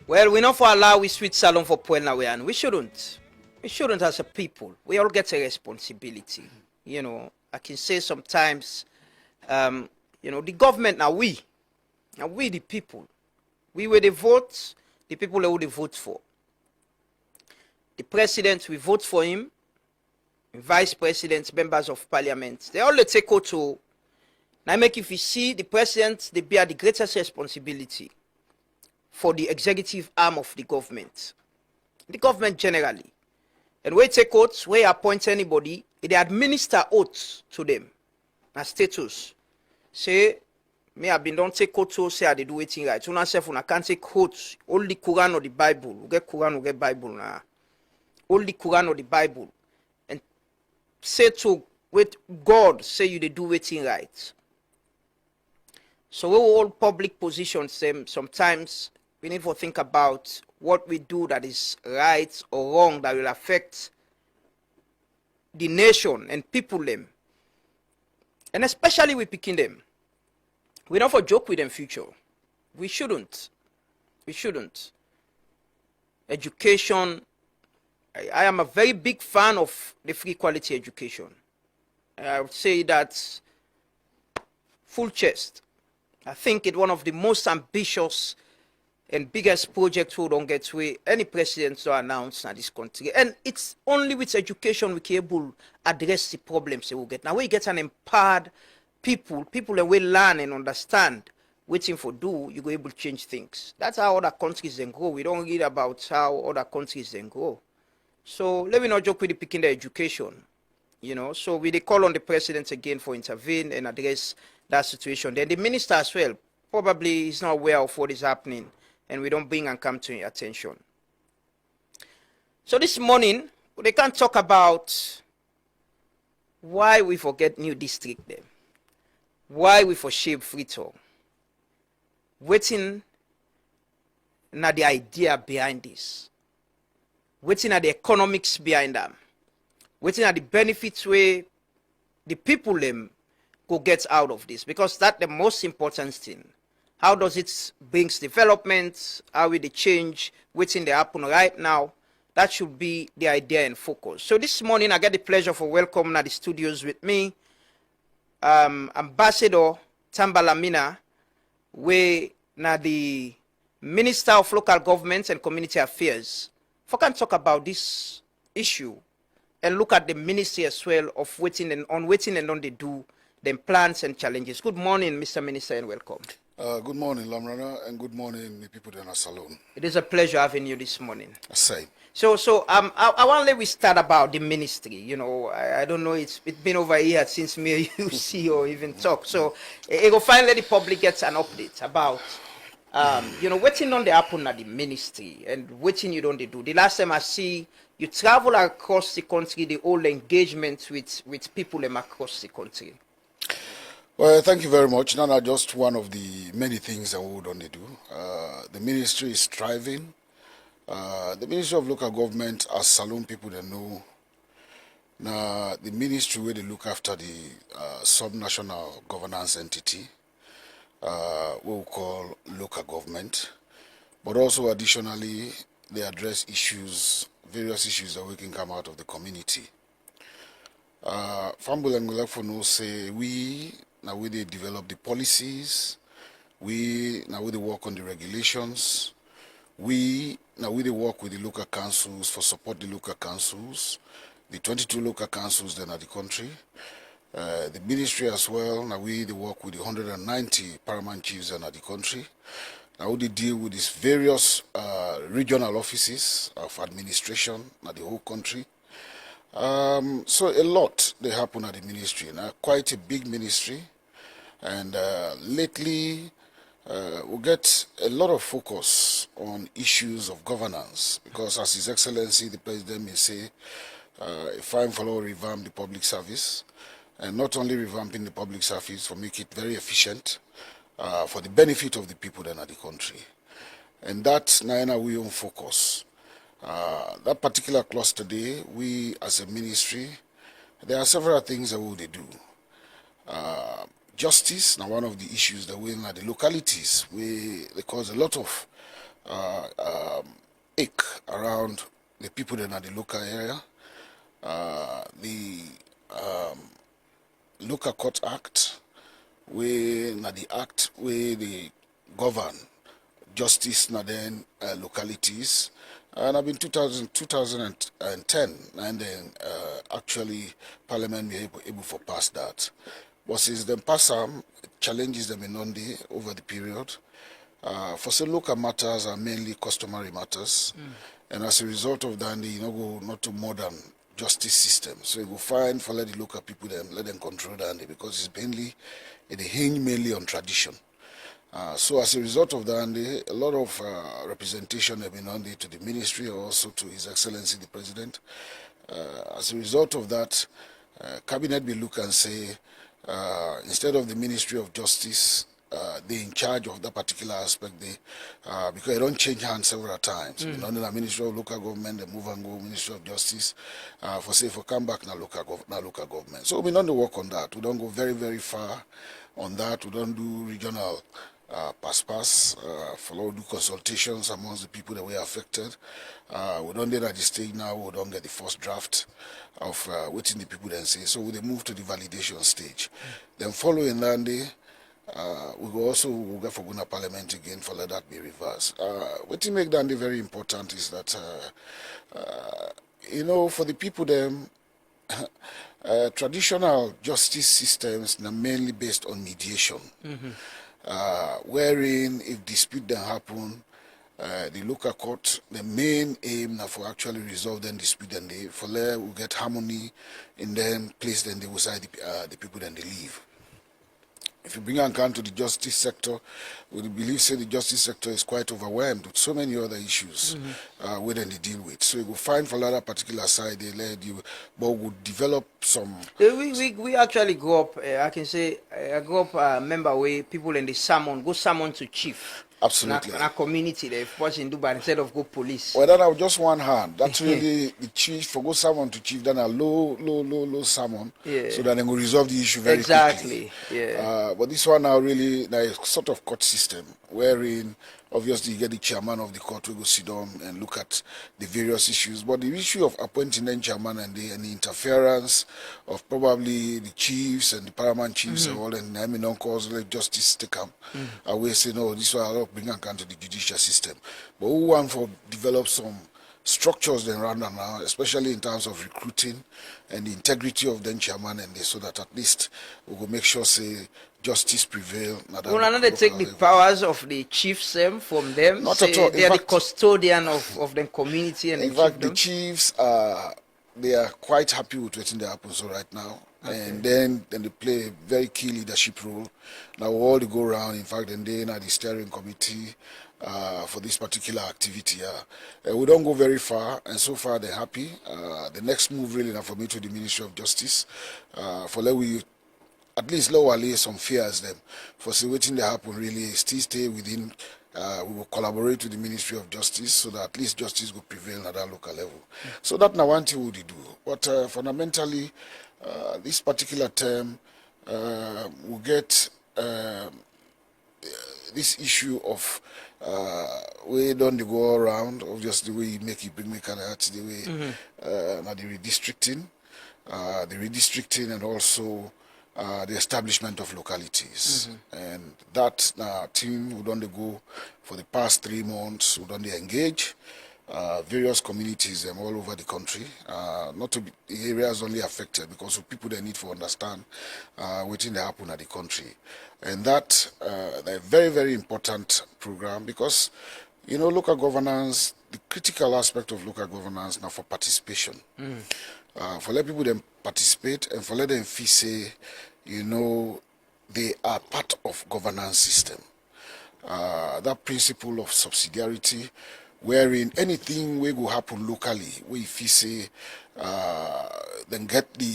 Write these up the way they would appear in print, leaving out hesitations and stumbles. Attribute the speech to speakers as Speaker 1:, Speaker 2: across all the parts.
Speaker 1: Well, we not for allow we sweet salon for Puelna and we shouldn't. We shouldn't as a people. We all get a responsibility. You know, I can say sometimes, you know, the government now we the people. We were the vote, the people who they vote for. The president, we vote for him. Vice presidents, members of parliament, they all take out to. Now make if you see the president, they bear the greatest responsibility for the executive arm of the government generally. And we take oaths, we appoint anybody, they administer oaths to them. Na status. Say, me have been don't take oaths, so say I do it right. So now say, I can't take oaths. Only Quran or the Bible. We get Quran, we get Bible now. Only Quran or the Bible. And say to with God, say you they do it right. So we all public positions them sometimes. We need to think about what we do that is right or wrong that will affect the nation and people them. And especially we picking them. We don't for joke with them future. We shouldn't. We shouldn't. Education. I am a very big fan of the free quality education. I would say that full chest. I think it's one of the most ambitious and biggest projects we don't get where any president to announce in this country. And it's only with education we can able address the problems we get. Now we get an empowered people that will learn and understand waiting for do, you go able to change things. That's how other countries then grow. We don't read about how other countries then grow. So let me not joke with the picking the education. You know, so we they call on the president again for intervene and address that situation. Then the minister as well probably is not aware of what is happening and we don't bring and come to your attention. So this morning, they can talk about why we forget new district them, why we for shape Freetown, waiting na the idea behind this, waiting at the economics behind them, waiting at the benefits where the people them go get out of this, because that's the most important thing. How does it brings development? How will they change? Waiting they happen right now? That should be the idea and focus. So this morning I get the pleasure for welcoming at the studios with me, Ambassador Tambalamina, we na the Minister of Local Government and Community Affairs. For can talk about this issue and look at the ministry as well of waiting and on they do them plans and challenges. Good morning, Mr. Minister, and welcome.
Speaker 2: Good morning, Lamrana, and good morning, the people in our salon.
Speaker 1: It is a pleasure having you this morning.
Speaker 2: Same.
Speaker 1: So I want to let we start about the ministry. You know, I don't know, it's been over a year since me and you see or even talk. So it will finally the public gets an update about, you know, waiting on the happen at the ministry and waiting you don't do. The last time I see you travel across the country, the whole engagement with people across the country.
Speaker 2: Well, thank you very much. Now, just one of the many things that we would only do. The ministry is thriving. The Ministry of Local Government, as saloon people they know, now the ministry where they look after the subnational governance entity, we call local government, but also additionally they address issues, various issues that we can come out of the community. Fambul and Gulafo say now we they develop the policies, now we they work on the regulations, now we they work with the local councils for support the local councils, the 22 local councils then at the country, the ministry as well, now we they work with the 190 paramount chiefs then at the country. Now we deal with these various regional offices of administration at the whole country. So a lot they happen at the ministry, now quite a big ministry, and lately we get a lot of focus on issues of governance, because as His Excellency the President may say, if I'm follow revamp the public service, and not only revamping the public service for make it very efficient for the benefit of the people then at the country, and that's now we own focus. That particular cluster today, we as a ministry, there are several things that we do. Justice, now one of the issues that we in the localities, they cause a lot of ache around the people that are the local area. The Local Court Act, where na the act where they govern justice na then localities. And I've been 2010, and then actually Parliament be able to pass that. But since then pass them, challenges them in Nandi over the period. For some local matters are mainly customary matters, and as a result of that, they go not to modern justice system. So you go find for let the local people them let them control that because it's mainly it hinge mainly on tradition. So as a result of that, a lot of representation have been on to the ministry or also to His Excellency the President. As a result of that, Cabinet will look and say, instead of the Ministry of Justice, they in charge of that particular aspect, because they don't change hands several times. You know, the Ministry of Local Government, they move and go Ministry of Justice, for come back now local government. So we don't work on that. We don't go very, very far on that. We don't do regional pass, follow do consultations amongst the people that were affected. We don't get at the stage now, we don't get the first draft of waiting the people then say. So we move to the validation stage. Then following that, we will also get for Guna Parliament again for let that be reversed. What to make that very important is that, you know, for the people them, traditional justice systems are mainly based on mediation, wherein if dispute then happen, the local court, the main aim now for actually resolve then dispute, then they for there will get harmony in them place, then they will side the people then they leave. If you bring account to the justice sector, we believe say the justice sector is quite overwhelmed with so many other issues where then they deal with. So you will find for that particular side they let you, but would develop some.
Speaker 1: We actually go up. I can say I go up member way people in the summon to chief.
Speaker 2: Absolutely.
Speaker 1: In a community, they force in Dubai instead of go police.
Speaker 2: Well, that was just one hand. That's really the chief for go summon to chief, then a low summon, so that they will resolve the issue very quickly.
Speaker 1: Yeah.
Speaker 2: But this one now really a sort of court system wherein obviously you get the chairman of the court who go sit down and look at the various issues. But the issue of appointing the chairman and the interference of probably the chiefs and the paramount chiefs and all, and I mean, don't cause like justice take up. I will say no, this will bring account to the judicial system. But we want to develop some structures then around now, especially in terms of recruiting and the integrity of the chairman and so that at least we will make sure say justice prevail.
Speaker 1: Well, they take the powers of the chiefs from them.
Speaker 2: Not at all.
Speaker 1: They are the custodian of the community and
Speaker 2: in fact the chiefs they are quite happy with what they happen so right now. Okay. And then they play a very key leadership role. Now all they go around, in fact, and they are the steering committee for this particular activity. We don't go very far, and so far they're happy. The next move really now for me to the Ministry of Justice, for let we at least lower some fears them for see what they happen really still stay within. We will collaborate with the Ministry of Justice so that at least justice will prevail at that local level. So that now one thing we do. But fundamentally, this particular term will get this issue of we don't go around, obviously we make it bring me kind of the way now the redistricting and also the establishment of localities. And that team would only go for the past 3 months, would only engage various communities all over the country, not to be the areas only affected because of people they need to understand what they happen at the country. And that a very, very important program because, you know, local governance, the critical aspect of local governance now for participation. For let people then participate and for let them feel say, you know, they are part of governance system. That principle of subsidiarity, wherein anything will go happen locally, we feel say, then get the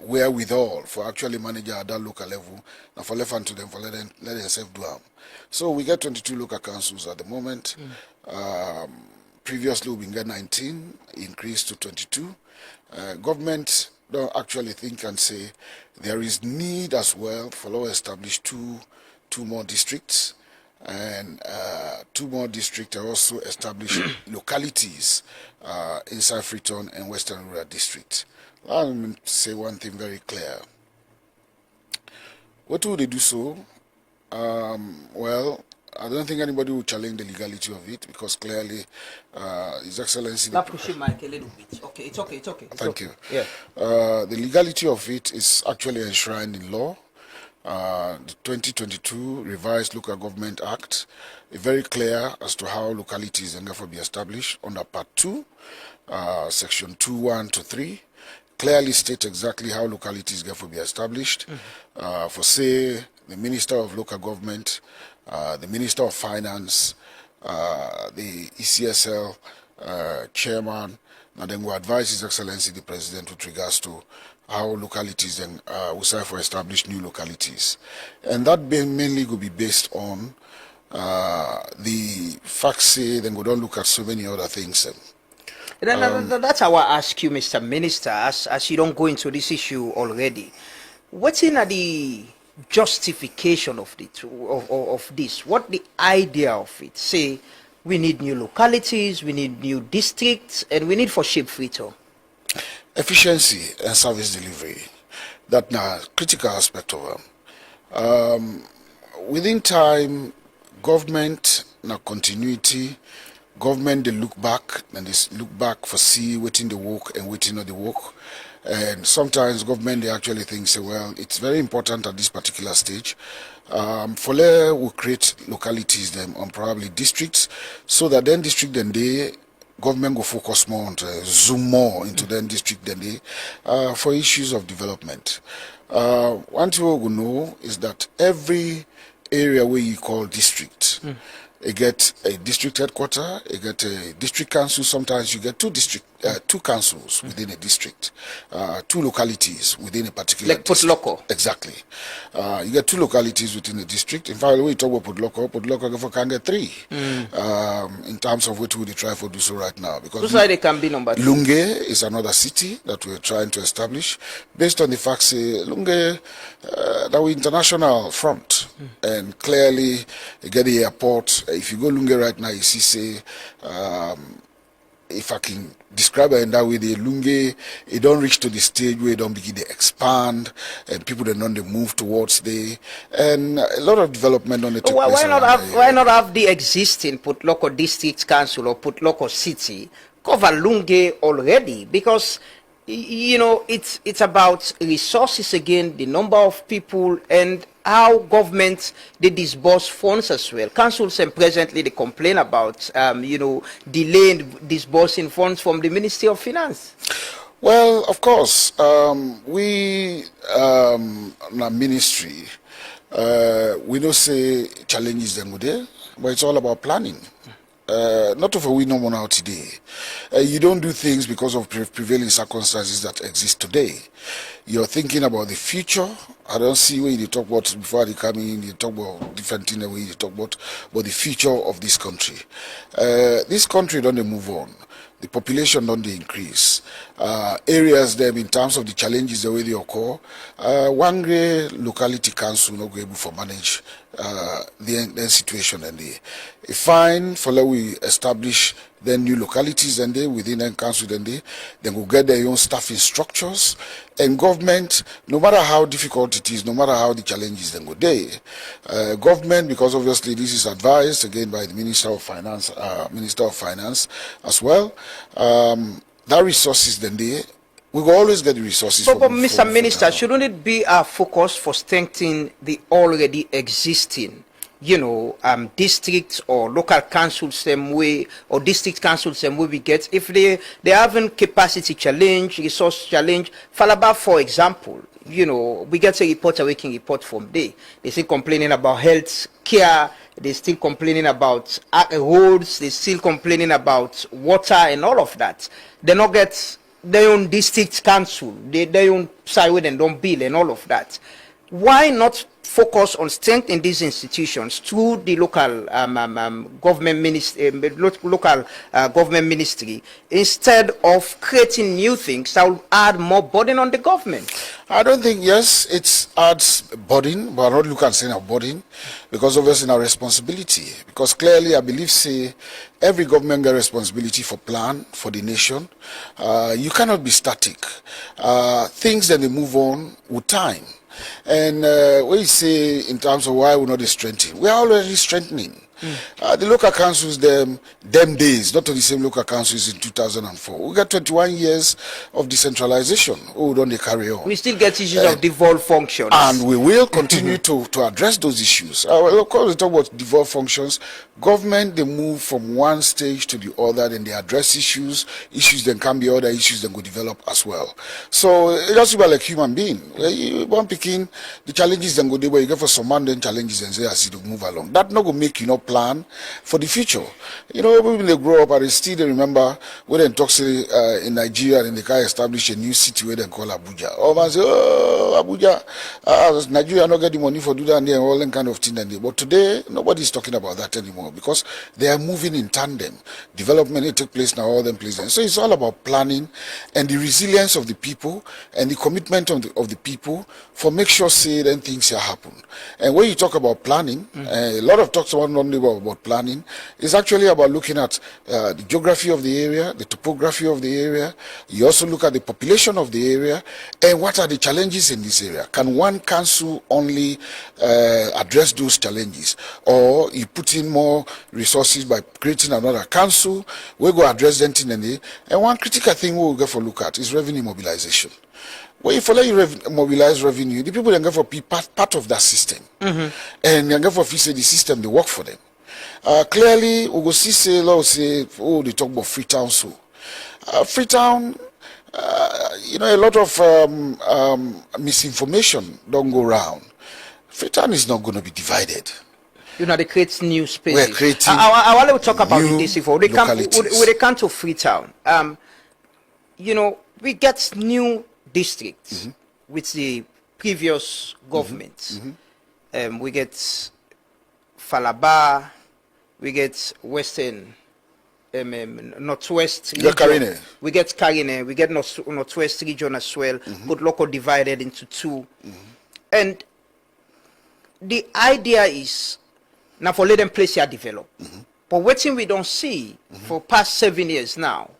Speaker 2: wherewithal for actually manage at that local level, and for left hand to them for let themselves do them. So we get 22 local councils at the moment. Previously we get 19, increased to 22. Government don't actually think and say there is need as well for law establish two more districts. and 2 more districts are also established localities inside Freetown and Western Rural District. Let me say one thing very clear. What would they do so? Well, I don't think anybody will challenge the legality of it, because clearly His Excellency...
Speaker 1: Now push your mic a little bit. Okay, it's okay, it's okay.
Speaker 2: Thank you.
Speaker 1: Yeah.
Speaker 2: The legality of it is actually enshrined in law. The 2022 Revised Local Government Act is very clear as to how localities can therefore be established under Part 2, Section 2(1) to 3. Clearly state exactly how localities therefore be established. For say, the Minister of Local Government, the Minister of Finance, the ECSL chairman, and then we advise His Excellency the President with regards to how localities then will serve for establish new localities. And that mainly will be based on the facts say, then we don't look at so many other things.
Speaker 1: That's how I ask you, Mr. Minister, as you don't go into this issue already. What's in the justification of this? What the idea of it? Say, we need new localities, we need new districts, and we need for shape Freetown.
Speaker 2: Efficiency and service delivery. That's a critical aspect of them. Within time, government, na continuity, government, they look back, and they look back for see waiting the work and waiting on the work. And sometimes government, they actually think, say, well, it's very important at this particular stage. For there, we create localities them on probably districts, so that then district then they government go focus more on zoom more into then district than they for issues of development. One thing we know is that every area where you call district, you get a district headquarter, you get a district council. Sometimes you get two councils within a district, 2 localities within a particular district.
Speaker 1: Like Put Loko.
Speaker 2: Exactly. You get 2 localities within a district. In fact, when you talk about Put Loko can get 3 in terms of what we try to do so right now. Because
Speaker 1: they can be number 2.
Speaker 2: Lunge is another city that we're trying to establish based on the fact say Lunge that we international front, and clearly you get the airport. If you go Lunge right now, you see say if I can describe it in that way, the Lunge, it don't reach to the stage where it don't begin to expand, and people don't move towards and a lot of development on the take place.
Speaker 1: Why not have the existing Put Loko District Council or Put Loko City cover Lunge already? Because you know it's about resources again, the number of people, and how government they disburse funds as well. Councils and presently they complain about delaying disbursing funds from the Ministry of Finance.
Speaker 2: Well, of course, we na ministry we don't say challenges them there, but it's all about planning. Not of a we no one out today. You don't do things because of prevailing circumstances that exist today. You're thinking about the future. I don't see where you talk about before they come in. You talk about different things. Where you talk about the future of this country. This country don't move on. The population don't increase. Areas them in terms of the challenges the way they occur. One locality council not able to manage the situation, and they fine for let we establish then new localities and they within the council then will get their own staffing structures, and government, no matter how difficult it is, no matter how the challenges then go there, government, because obviously this is advised again by the Minister of Finance as well, that resources then they we will always get the resources.
Speaker 1: But Mr. Minister, shouldn't it be our focus for strengthening the already existing, districts or local councils same way, or district councils same way we get, if they haven't capacity challenge, resource challenge? Falaba, for example, we get a waking report from there. They still complaining about health care, they still complaining about roads, they still complaining about water and all of that. They not get their own district council, their own side where they don't bill and all of that. Why not focus on strengthening these institutions through the local government government ministry instead of creating new things that will add more burden on the government?
Speaker 2: I don't think, yes, it adds burden, but I don't look at saying a burden, because obviously our responsibility. Because clearly, I believe, say, every government got responsibility for plan for the nation. You cannot be static. Things that they move on with time. And what you say in terms of why we're not strengthening, we are already strengthening. The local councils, them days, not to the same local councils in 2004. We got 21 years of decentralization. Oh, don't they carry on?
Speaker 1: We still get issues of devolved functions.
Speaker 2: And we will continue to address those issues. Of course, we talk about devolved functions. Government, they move from one stage to the other, then they address issues. Issues then can be other issues that go develop as well. So it's just about like human being. One picking the challenges then go there, where you go for some man, then challenges and say as you move along. That not going to make you plan for the future. You know, when they grow up, I still remember when they talk in Nigeria and they can establish a new city where they call Abuja. All man say, oh, Abuja, Nigeria not get the money for do that and all that kind of thing. But today, nobody is talking about that anymore because they are moving in tandem. Development it take place now, all them places. So it's all about planning and the resilience of the people and the commitment of the people for make sure say then things here happen. And when you talk about planning, a lot of talks about not only about planning, it's actually about looking at the geography of the area, the topography of the area. You also look at the population of the area and what are the challenges in this area. Can one council only address those challenges, or you put in more resources by creating another council, we go address them in. And one critical thing we'll go for look at is revenue mobilization. Well, if you mobilize revenue, the people then go for be part of that system, and they go for say the system they work for them. Clearly, we go see say, let's say, oh, they talk about Freetown. So, Freetown, you know, a lot of misinformation don't go around. Freetown is not going to be divided.
Speaker 1: You know, they create new spaces.
Speaker 2: We're creating.
Speaker 1: I want to talk about this before they come.
Speaker 2: Localities.
Speaker 1: When they come to Freetown, you know, we get new districts with the previous government. We get Falaba, we get Western, Northwest region. We get Karine, we get Northwest region as well, but local divided into two. And the idea is now for let them place here develop. But what thing we don't see for past 7 years now,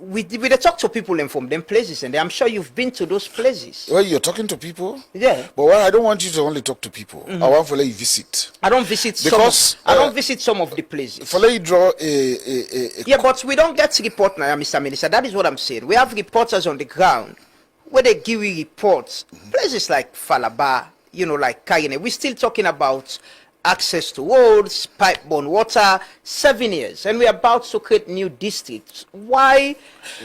Speaker 1: we talk to people and from them places, and I'm sure you've been to those places.
Speaker 2: Well, you're talking to people?
Speaker 1: Yeah.
Speaker 2: But well, I don't want you to only talk to people. I want to let you visit.
Speaker 1: I don't visit
Speaker 2: because
Speaker 1: I don't visit some of the places.
Speaker 2: For let you draw a
Speaker 1: yeah, but we don't get report now, Mr. Minister. That is what I'm saying. We have reporters on the ground where they give you reports. Places like Falaba, you know, like Kayene. We're still talking about access to roads, pipe-borne water, 7 years, and we're about to create new districts. Why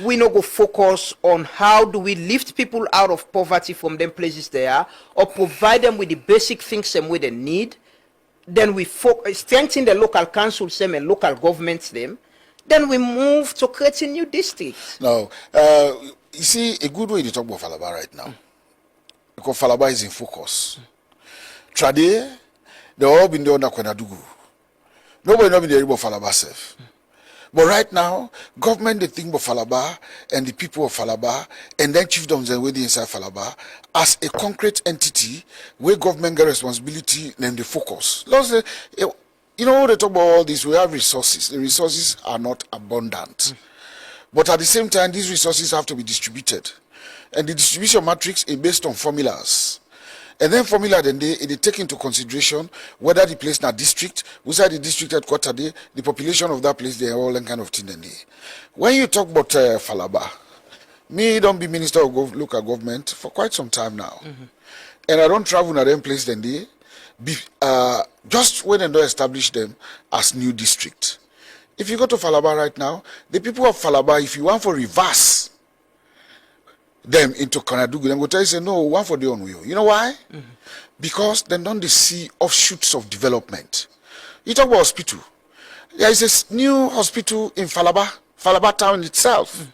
Speaker 1: we not go focus on how do we lift people out of poverty from them places they are, or provide them with the basic things them where they need? Then we strengthen the local councils them and local governments them. Then we move to creating new districts.
Speaker 2: Now, you see, a good way to talk about Falaba right now, because Falaba is in focus. Trade. They all been there under Kwenadugu. Nobody know been there about Falaba self. But right now, government they think about Falaba and the people of Falaba and then chiefdoms and where inside Falaba as a concrete entity where government get responsibility and they focus. You know, they talk about all this, we have resources. The resources are not abundant. But at the same time, these resources have to be distributed. And the distribution matrix is based on formulas. And then formula then they take into consideration whether the place in a district, within the district headquarters, the population of that place, they are all that kind of thing. Then when you talk about Falaba, me don't be minister of local government for quite some time now, and I don't travel to them place. Then they just when they don't establish them as new district. If you go to Falaba right now, the people of Falaba, if you want for reverse them into Kanadugu, then go tell you say no, one for the own will. You know why? Because they don't see offshoots of development. You talk about hospital. There is a new hospital in Falaba town itself.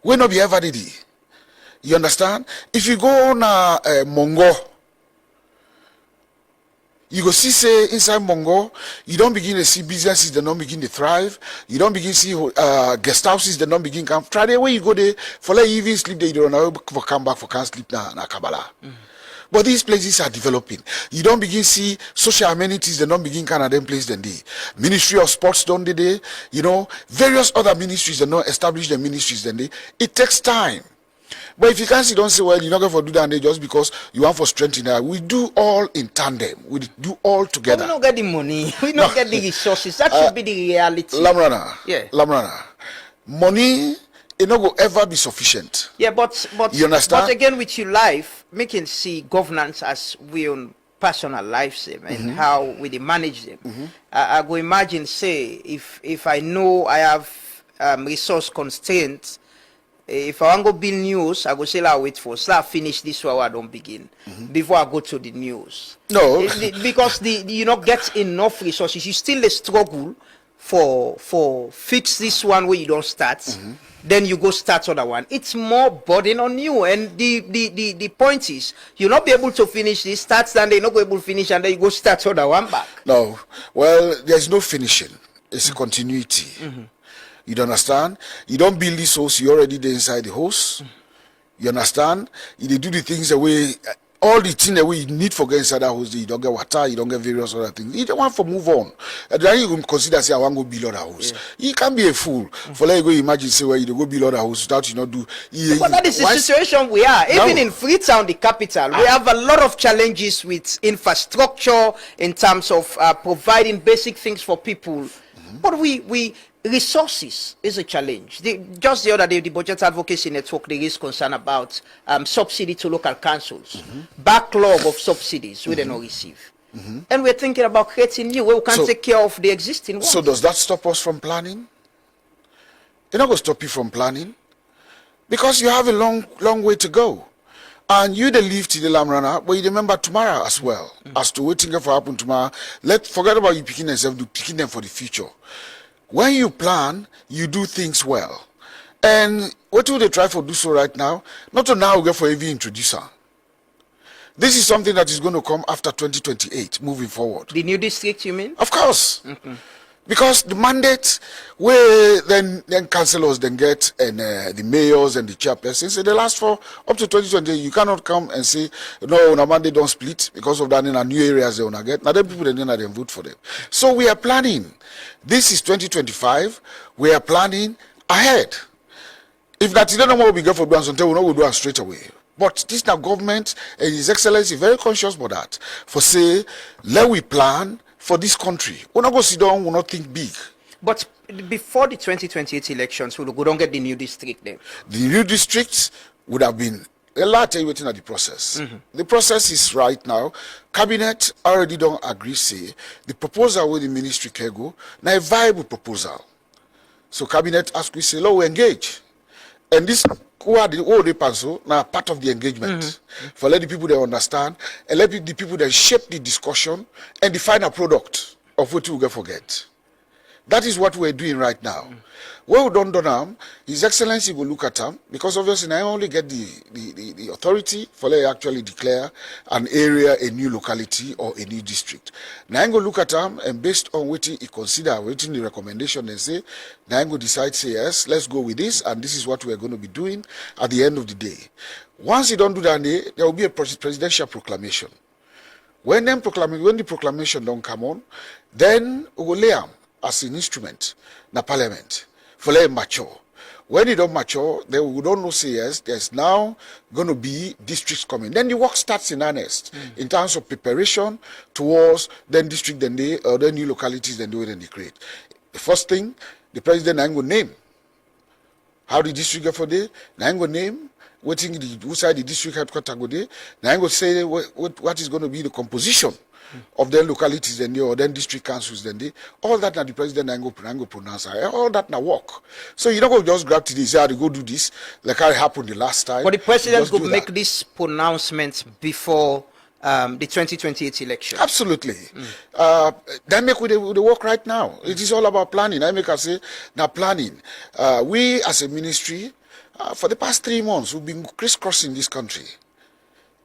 Speaker 2: Will not be ever did. You understand? If you go on Mongo, you go see say inside Mongo, you don't begin to see businesses that don't begin to thrive. You don't begin to see guest houses that don't begin to come. Try the way you go there for like even sleep there, you don't know for come back for can't sleep na Kabbalah. But these places are developing. You don't begin see social amenities that don't begin kind of them place than they. Ministry of Sports don't they? You know, various other ministries that don't establish the ministries than they. It takes time. But if you can't see, don't say, well, you're not going to do that just because you want for strength in that. We do all in tandem. We do all together.
Speaker 1: But we don't get the money. We don't get the resources. That should be the reality.
Speaker 2: Lamrana.
Speaker 1: Yeah.
Speaker 2: Lamrana. Money, it not go ever be sufficient.
Speaker 1: Yeah, but
Speaker 2: you understand?
Speaker 1: But again, with your life, making see governance as we own personal lives and how we dey manage them. I go imagine, say, if I know I have resource constraints. If I want to go build news, I go say, I'll wait for, so I finish this while I don't begin, before I go to the news.
Speaker 2: No.
Speaker 1: Because you not get enough resources. You still a struggle for fix this one where you don't start, then you go start other one. It's more burden on you. And the point is, you'll not be able to finish this, start, and then you're not going to be able to finish, and then you go start other one back.
Speaker 2: No. Well, there's no finishing. It's a continuity. You don't understand? You don't build this house, you're already there inside the house. You understand? You do the things the way, all the things that we need for getting inside that house, you don't get water, you don't get various other things. You don't want to move on. Then you consider, say, I want to go build other house. You can't be a fool. For let you go imagine, say, well, you go build other house without you not do.
Speaker 1: But that is the situation we are. Even in Freetown, the capital, we have a lot of challenges with infrastructure in terms of providing basic things for people. But we resources is a challenge. Just the other day, the Budget Advocacy Network, there is concern about subsidy to local councils, backlog of subsidies we don't receive. And we're thinking about creating new where we can take care of the existing ones.
Speaker 2: So does that stop us from planning? It's not going to stop you from planning because you have a long way to go. And you the live to the Lamrana, but you remember tomorrow as well. As to waiting for happen tomorrow, forget about you picking yourself, do picking them for the future. When you plan, you do things well. And what will they try to do so right now? Not to now go for heavy introducer. This is something that is going to come after 2028, moving forward.
Speaker 1: The new district, you mean?
Speaker 2: Of course. Because the mandate where then councillors then get and the mayors and the chairpersons, they last for up to 2020. You cannot come and say, no, no mandate don't split because of that in a new areas they want to get. Now then people then vote for them. So we are planning. This is 2025. We are planning ahead. If that you don't know what we get for doing something, we know we'll do it straight away. But this now government and His Excellency very conscious about that. For say, let we plan for this country. We're not going to sit down, we'll not think big.
Speaker 1: But before the 2028 elections, we don't get the new district then.
Speaker 2: The new districts would have been a lot waiting at the process. The process is right now. Cabinet already don't agree, say, the proposal with the ministry can go, now a viable proposal. So cabinet ask we say, we engage. And this who are the pencil now part of the engagement for let the people they understand and let the people that shape the discussion and define a product of what we forget. That is what we're doing right now. What we don't do now, His Excellency will look at them because obviously I only get the authority for let actually declare an area, a new locality or a new district. Now I'm going to look at them and based on what he consider, waiting the recommendation and say, now I'm going to decide, say yes, let's go with this and this is what we're going to be doing at the end of the day. Once you don't do that, there will be a presidential proclamation. When the proclamation don't come on, then we will lay them as an instrument na parliament for let it mature. When it don't mature, then we don't know say yes, there's now going to be districts coming. Then the work starts in earnest in terms of preparation towards then district then they or then new localities then do it and they create. The first thing, the president ain't going to name how the district get for day, now ain't going to name waiting the outside the district headquarters go there, now ain't going to say what is going to be the composition of their localities then they or then district councils then they all that now the president and go pronounce all that now work. So you don't go just grab today say how to go do this like how it happened the last time.
Speaker 1: But the president could make this pronouncement before the 2028 election.
Speaker 2: Absolutely. Then make with the work right now. It is all about planning. I make us say now planning. We as a ministry For the past 3 months, we've been crisscrossing this country.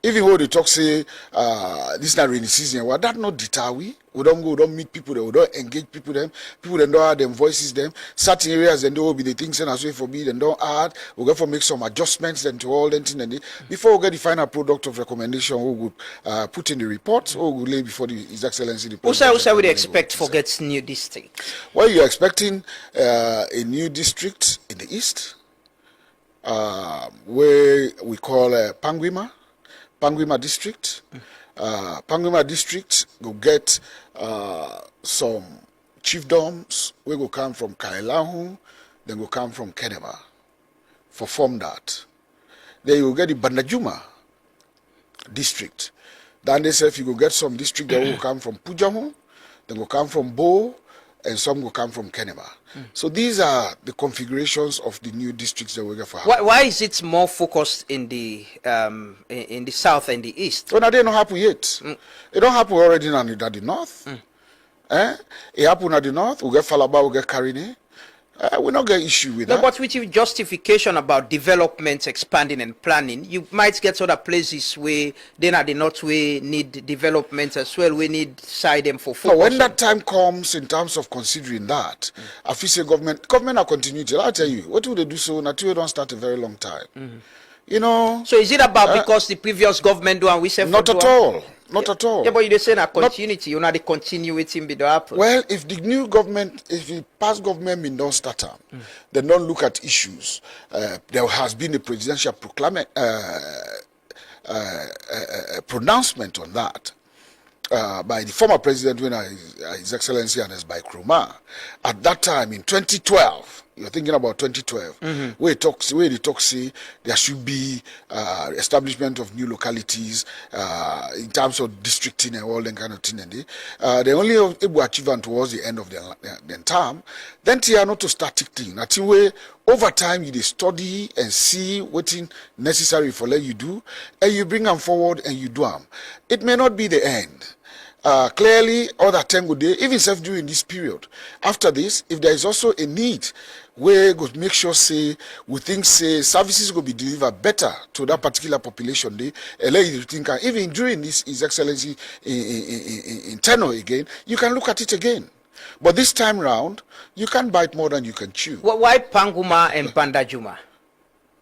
Speaker 2: Even though they talk say this is not rainy season, well, that not deter we. We don't meet people there, we don't engage people them. People then don't add them voices them. Certain areas then there will be the things and as well for me, then don't add. We go for make some adjustments then to all them thing and before we get the final product of recommendation, we would put in the report or we will lay before His Excellency the President.
Speaker 1: Also, would expect for get new district?
Speaker 2: Well, you're expecting a new district in the east, where we call Panguima district. Panguima district will get some chiefdoms. We will come from Kailahu, then will come from Kenema for form that. Then you will get the Bandajuma district. Then they say if you will get some district that will come from Pujamu, then will come from Bo, and some will come from Kenema. So these are the configurations of the new districts that we get for.
Speaker 1: Why is it more focused in the south and the east?
Speaker 2: Well, now they don't happen yet. It don't happen already in the north. It happen at the north. We get Falaba, we get Karine. We don't get issue with that.
Speaker 1: But with your justification about development, expanding and planning, you might get other places where then at the north we need development as well. We need side them for focus.
Speaker 2: So when that time comes in terms of considering that, I feel say government are continuity. I'll tell you, what will they do so until we don't start a very long time? You know.
Speaker 1: So is it about because the previous government do and we say
Speaker 2: not at all. Not at all.
Speaker 1: Yeah, but you're saying a continuity. You're not the continuity in the apple.
Speaker 2: Well, if the new government, if the past government don't start up, they don't look at issues. There has been a presidential pronouncement on that by the former president, when His Excellency and by Krumah. At that time in 2012. You're thinking about 2012, where they talk say there should be establishment of new localities in terms of districting and all that kind of thing. And they only able to achieve towards the end of their term. Then they are not to static thing. I think where over time you study and see what's necessary for let you do, and you bring them forward and you do them. It may not be the end. Clearly, other time good day, even self during this period. After this, if there is also a need, we go make sure say we think say services will be delivered better to that particular population. They allow you to think even during this His Excellency in tenure again, you can look at it again. But this time round, you can't bite more than you can chew.
Speaker 1: Why Panguma and Bandajuma?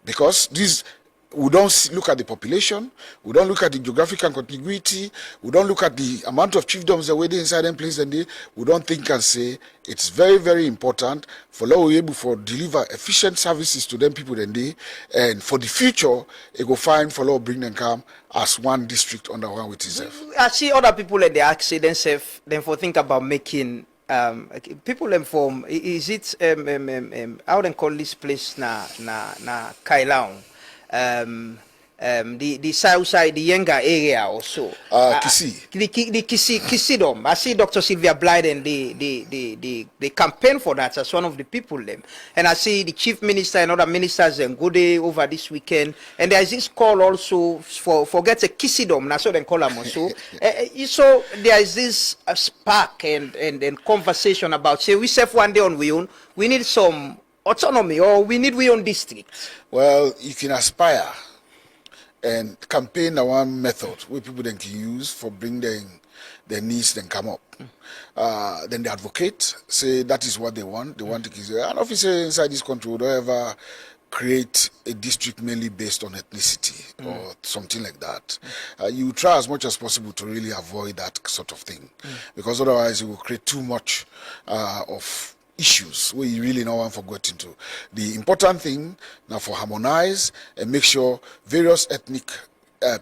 Speaker 2: Because these. We don't look at the population, we don't look at the geographical contiguity, we don't look at the amount of chiefdoms that were inside them place, and we don't think and say it's very, very important for law we able for deliver efficient services to them people and for the future it go fine for law bring them come as one district under one with itself.
Speaker 1: I see other people and they ask themselves then for think about making people inform is it how they call this place na Kailaung. The south side, the younger area also.
Speaker 2: Kisi.
Speaker 1: The Kisidom. I see Dr. Sylvia Blyden, they campaign for that as one of the people them. And I see the chief minister and other ministers and go there over this weekend. And there is this call also for get a Kisidom. That's what they call them also. So there is this spark and conversation about say we self one day on we own. We need some autonomy or we need we own district.
Speaker 2: Well, you can aspire and campaign the one method where people then can use for bring their needs then come up. Then they advocate, say that is what they want. They want to say, an officer inside this country would ever create a district mainly based on ethnicity or something like that. You try as much as possible to really avoid that sort of thing because otherwise it will create too much of issues where you really don't want to get into. The important thing now for harmonize and make sure various ethnic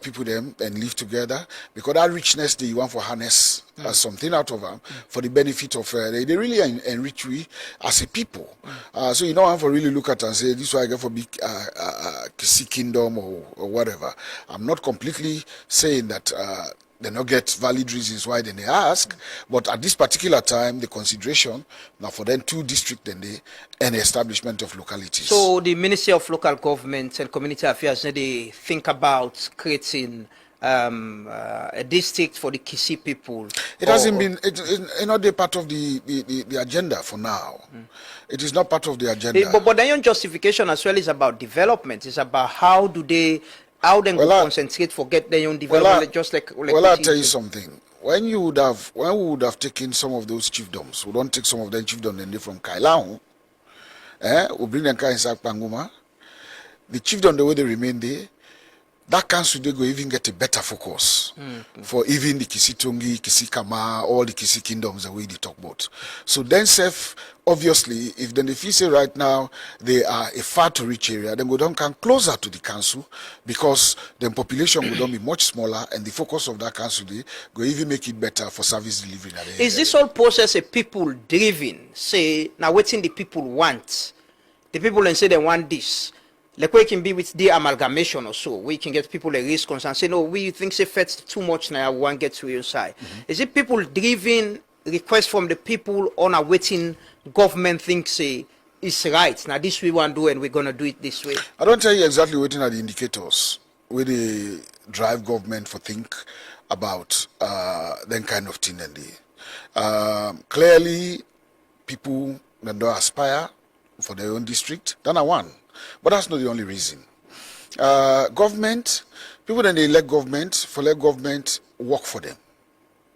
Speaker 2: people them and live together because that richness that you want for harness something out of them for the benefit of they really enrich we as a people. So you don't want to really look at and say this is why I get for big Kisi kingdom or whatever. I'm not completely saying that they not get valid reasons why they ask, but at this particular time, the consideration now for them two districts and the establishment of localities.
Speaker 1: So the Ministry of Local Government and Community Affairs, they think about creating a district for the Kisi people.
Speaker 2: It hasn't been, it's not a part of the agenda for now. It is not part of the agenda.
Speaker 1: But the own justification as well is about development. It's about how they concentrate for get their own development, just like
Speaker 2: I'll tell you something. When we would have taken some of those chiefdoms, we don't take some of them chiefdoms and they from Kailau, we bring them inside Panguma. The chiefdom, the way they remain there, that council they go even get a better focus for even the Kisitongi, Kisikama, all the Kisi kingdoms the way they talk about. So then obviously, if then if you say right now they are a far to reach area, then we don't come closer to the council because the population will don't be much smaller and the focus of that council they go even make it better for service delivery.
Speaker 1: Is this whole process a people driven? Say now waiting the people want. The people and say they want this. Like we can be with the amalgamation or so, we can get people a risk and say, no, we think it's affects too much now, we won't get to your side. Is it people driven requests from the people on a waiting government think say it's right? Now this we want to do and we're gonna do it this way.
Speaker 2: I don't tell you exactly waiting at the indicators where they drive government for think about then kind of thing and clearly people that don't aspire for their own district, then I want. But that's not the only reason. Government, people that they elect government, for let government work for them.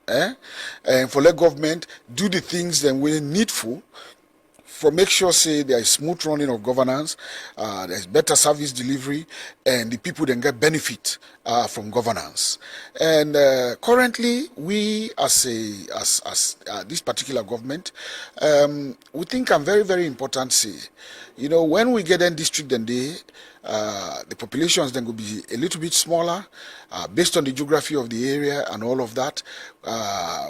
Speaker 2: And for let government do the things that we needful for make sure say there is smooth running of governance, there is better service delivery, and the people then get benefit from governance. And currently, we as this particular government, we think I'm very, very important say, you know, when we get in district and the populations then will be a little bit smaller, based on the geography of the area and all of that.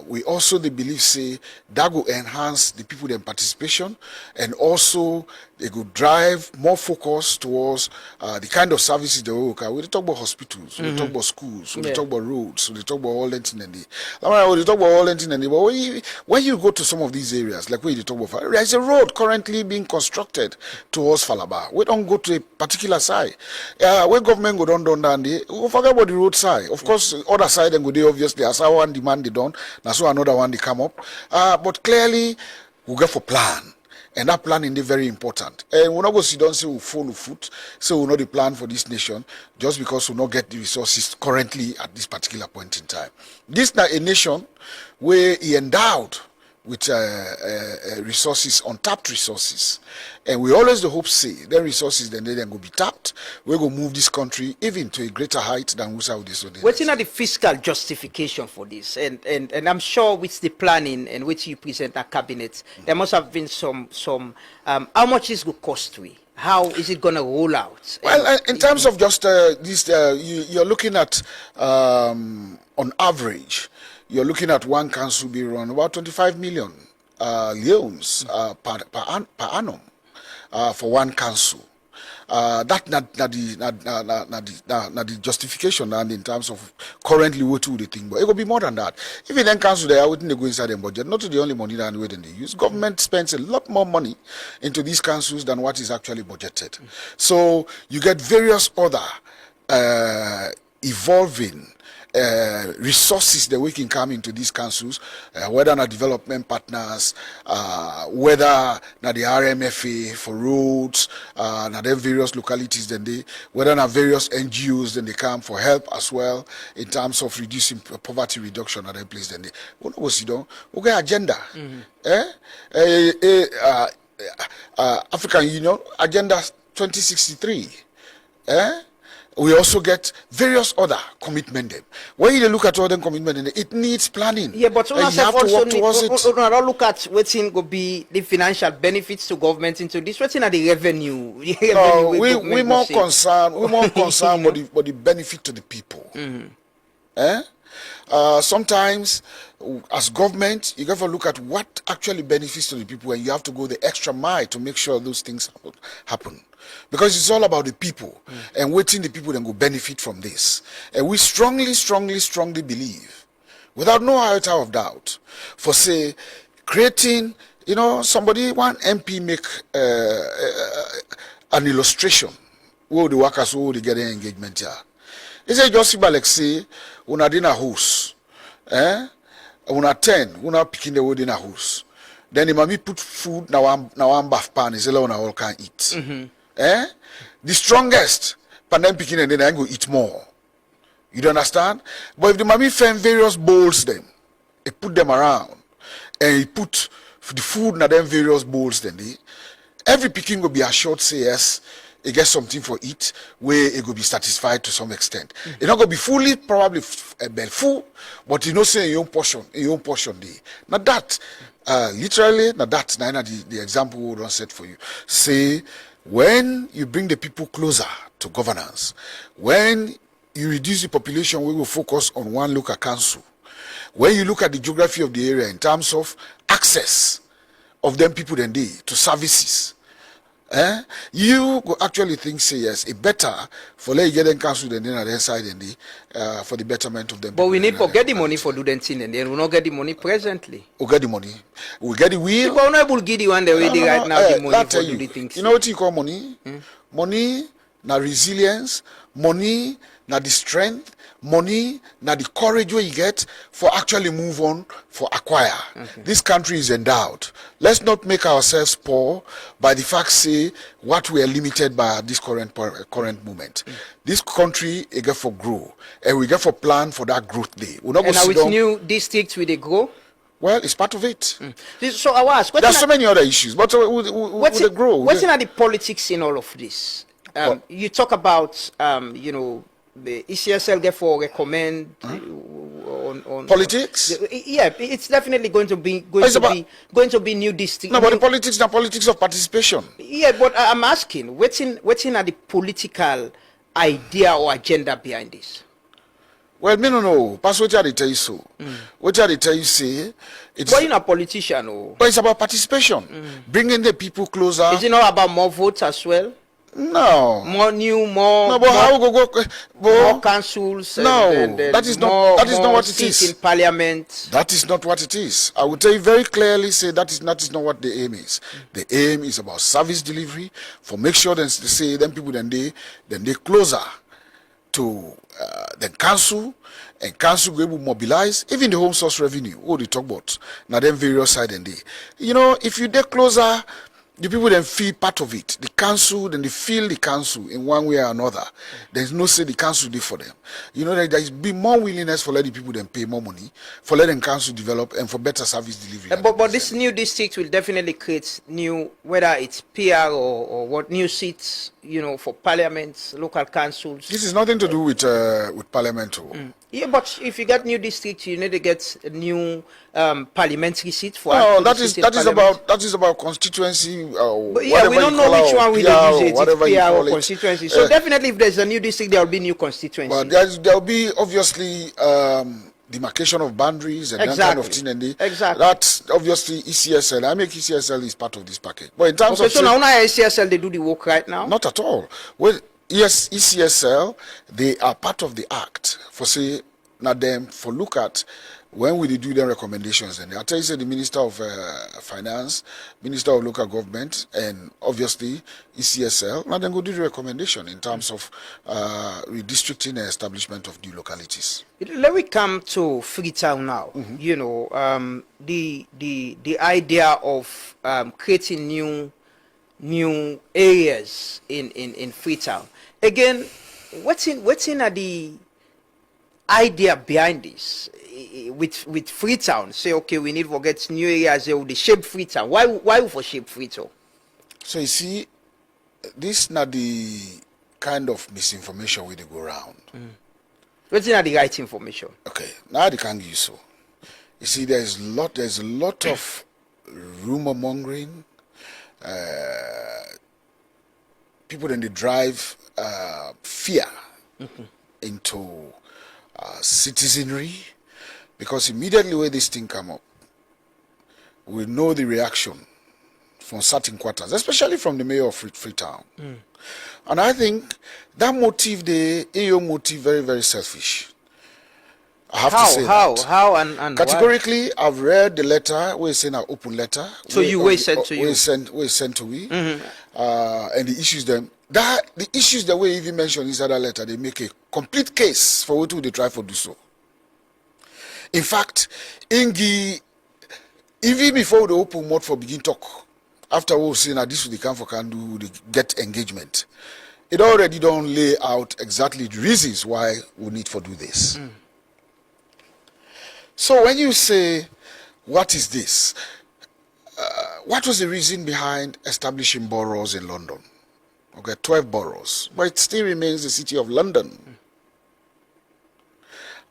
Speaker 2: We also they believe say that will enhance the people in participation, and also they could drive more focus towards the kind of services they work. We talk about hospitals, we talk about schools, we talk about roads, we talk about all that thing and we talk about all that thing and but when you go to some of these areas, like where you talk about, there's a road currently being constructed towards Falaba. We don't go to a particular side. Where government go down and we forget about the road side. Of course, other side and go there obviously as our one demand they done, now so another one they come up. But clearly we go for plan. And that planning is very important. And we're not going to sit down and say we'll follow foot, so we'll know the plan for this nation just because we'll not get the resources currently at this particular point in time. This is a nation where he endowed with resources, untapped resources. And we always the hope say the resources then they will be tapped. We're going to move this country even to a greater height than we saw this.
Speaker 1: What's in the fiscal justification for this? And I'm sure with the planning and which you present at cabinet, there must have been some how much is going to cost we? How is it going to roll out?
Speaker 2: Well, in terms of just this, you're looking at on average, you're looking at one council be run about 25 million leones per annum for one council. That not the justification and in terms of currently what do they think, but it will be more than that. If you then council they are within the go inside the budget, not the only money that they use. Government spends a lot more money into these councils than what is actually budgeted. So you get various other evolving resources that we can come into these councils, whether not development partners, whether not the RMFA for roads, not the various localities, then whether not various NGOs, then they come for help as well in terms of reducing poverty reduction at that place. Then we get agenda, African Union Agenda 2063. We also get various other commitments. When you look at all them commitments, it needs planning.
Speaker 1: Yeah, but
Speaker 2: you have to work towards it.
Speaker 1: Don't look at what's in go be the financial benefits to government into this. What's in the revenue?
Speaker 2: We're more concerned. We're more concerned with the benefit to the people. Sometimes, as government, you got to look at what actually benefits to the people, and you have to go the extra mile to make sure those things happen. Because it's all about the people and waiting the people then go benefit from this. And we strongly believe, without no iota of doubt, for say creating, somebody, one MP make an illustration where the workers will get an engagement here. It's a just like say, una dinner house, una 10, una picking the wood in a house. Then the mommy put food now one bath pan is una all can eat. The strongest, pan them picking and then I go eat more. You don't understand? But if the mommy found various bowls them, he put them around, and he put the food in them various bowls then every picking will be assured say yes, he gets something for it where it will be satisfied to some extent. It's not going to be fully probably full, but you know say your own portion day. Now that literally now that's the example we don't set for you. Say when you bring the people closer to governance, when you reduce the population, we will focus on one local council. When you look at the geography of the area in terms of access of them people then they to services, you go actually think say yes, it better for let you get them council than then at the side and for the betterment of them.
Speaker 1: But we need to get the money for doing thing and then we not get the money presently.
Speaker 2: We get the money. We get the wheel.
Speaker 1: People are not able to get the one they ready right now the money for
Speaker 2: you.
Speaker 1: do the things.
Speaker 2: You know what you call money? Money, na resilience, money, na the strength, money, na the courage where you get for actually move on, for acquire. This country is endowed. Let's not make ourselves poor by the fact say what we are limited by this current moment. This country it get for grow, and we get for plan for that growth day. We're not
Speaker 1: And now
Speaker 2: go
Speaker 1: with
Speaker 2: sit down.
Speaker 1: new districts will they grow?
Speaker 2: Well, it's part of it.
Speaker 1: So I was
Speaker 2: There's so many other issues, but will they grow?
Speaker 1: What's in the politics in all of this? You talk about you know, the ECSL therefore recommend on
Speaker 2: Politics?
Speaker 1: yeah, it's definitely going to be new district.
Speaker 2: No, but the politics, the politics of participation.
Speaker 1: Yeah, but I'm asking, what's in the political idea or agenda behind this?
Speaker 2: Well, me no know. Pass what I tell you so. What I tell you say, it's.
Speaker 1: But you're not a politician, or
Speaker 2: But it's about participation, bringing the people closer.
Speaker 1: is it not about more votes as well?
Speaker 2: No.
Speaker 1: More
Speaker 2: No, but how go?
Speaker 1: more councils?
Speaker 2: No,
Speaker 1: and
Speaker 2: that is not what it
Speaker 1: seats
Speaker 2: is.
Speaker 1: in parliament.
Speaker 2: That is not what it is. I will tell you very clearly. Say that is not what the aim is. The aim is about service delivery for make sure that they say them people then they closer to the council, and council will mobilize even the home source revenue. Oh, they talk about now them various side and they. You know, if you get closer, the people then feel part of it. The council, then they feel the council in one way or another. There's no say the council did for them. You know, there's been more willingness for letting people then pay more money, for letting council develop, and for better service delivery.
Speaker 1: But this new district will definitely create new, whether it's PR or what, new seats, you know, for parliaments, local councils.
Speaker 2: This is nothing to do with parliament.
Speaker 1: Yeah, but if you get new districts, you need to get a new parliamentary seat for.
Speaker 2: No, that is about constituency.
Speaker 1: But yeah, we don't know which one we use it. It's PR or constituency. So definitely, if there's a new district, there will be new constituency.
Speaker 2: But there will be obviously demarcation of boundaries and that kind of thing. And that's obviously ECSL. I make ECSL is part of this package. But in terms of
Speaker 1: so now ECSL they do the work right now.
Speaker 2: Not at all. Well, yes, ECSL they are part of the act for say not them for look at when we do their recommendations. And I tell you, say the Minister of Finance, Minister of Local Government, and obviously ECSL. Now then go do the recommendation in terms of redistricting and establishment of new localities.
Speaker 1: Let me come to Freetown now. You know, the idea of creating new areas in Freetown. Again, what's in the idea behind this? With Freetown, say okay, we need to get new areas. They will shape Freetown. Why for shape Freetown?
Speaker 2: So you see, this not the kind of misinformation we go around.
Speaker 1: What's not the right information?
Speaker 2: Okay, now they can't give you so. You see, there's a lot of rumor mongering. People then they drive fear into citizenry, because immediately when this thing come up, we know the reaction from certain quarters, especially from the mayor of Freetown. And I think that motive, the AO motive, very, very selfish. I have to say that.
Speaker 1: How and
Speaker 2: categorically, why? I've read the letter. We're saying an open letter.
Speaker 1: So we sent to you.
Speaker 2: We sent to we, and the issues them. that the issues that we even mentioned inside that letter, they make a complete case for what they try to do so. In fact, even before the open mode for begin talk, after we say that this will come for can do the get engagement, it already don't lay out exactly the reasons why we need to do this. So when you say, what is this? What was the reason behind establishing boroughs in London? Okay, 12 boroughs, but it still remains the city of London.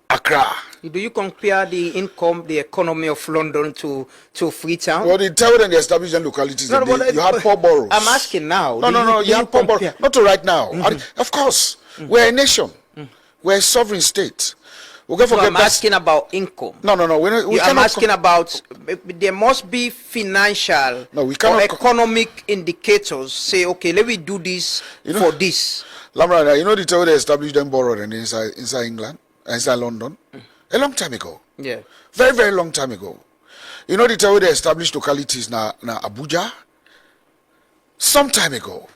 Speaker 2: Accra.
Speaker 1: Do you compare the income, the economy of London to Freetown?
Speaker 2: Well, they tell them they established in localities.
Speaker 1: No,
Speaker 2: you had 4 boroughs.
Speaker 1: I'm asking now.
Speaker 2: No, you have 4 boroughs. Not to right now. Of course, we're a nation. We're a sovereign state.
Speaker 1: I'm asking about income.
Speaker 2: No.
Speaker 1: I'm asking about, there must be financial or economic indicators. Say, okay, let me do this for this.
Speaker 2: Lamra, you know the time they established them borough inside England, inside London? A long time ago.
Speaker 1: Yeah.
Speaker 2: Very, very long time ago. You know the time they established localities na Abuja? Some time ago.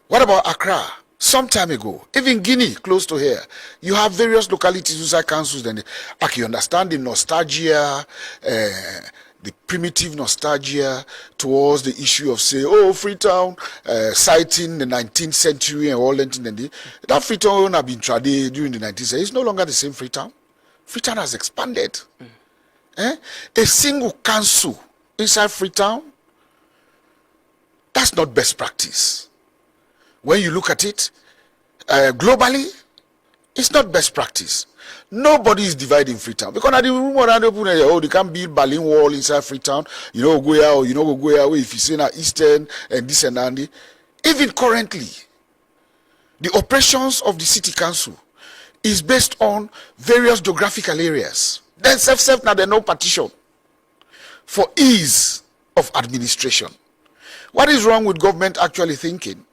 Speaker 2: What about Accra? Some time ago. Even Guinea, close to here. You have various localities inside councils. Then I can understand the nostalgia, the primitive nostalgia towards the issue of, say, Freetown, citing the 19th century and all that. That Freetown have been traded during the 19th century. It's no longer the same Freetown. Freetown has expanded. A single council inside Freetown, that's not best practice. When you look at it, globally, it's not best practice. Nobody is dividing Freetown. Because at the room around they can't build Berlin Wall inside Freetown. You know, go here or you know, go here if you say na Eastern and this and that. Even currently, the operations of the city council is based on various geographical areas. Then self now there's no partition for ease of administration. What is wrong with government actually thinking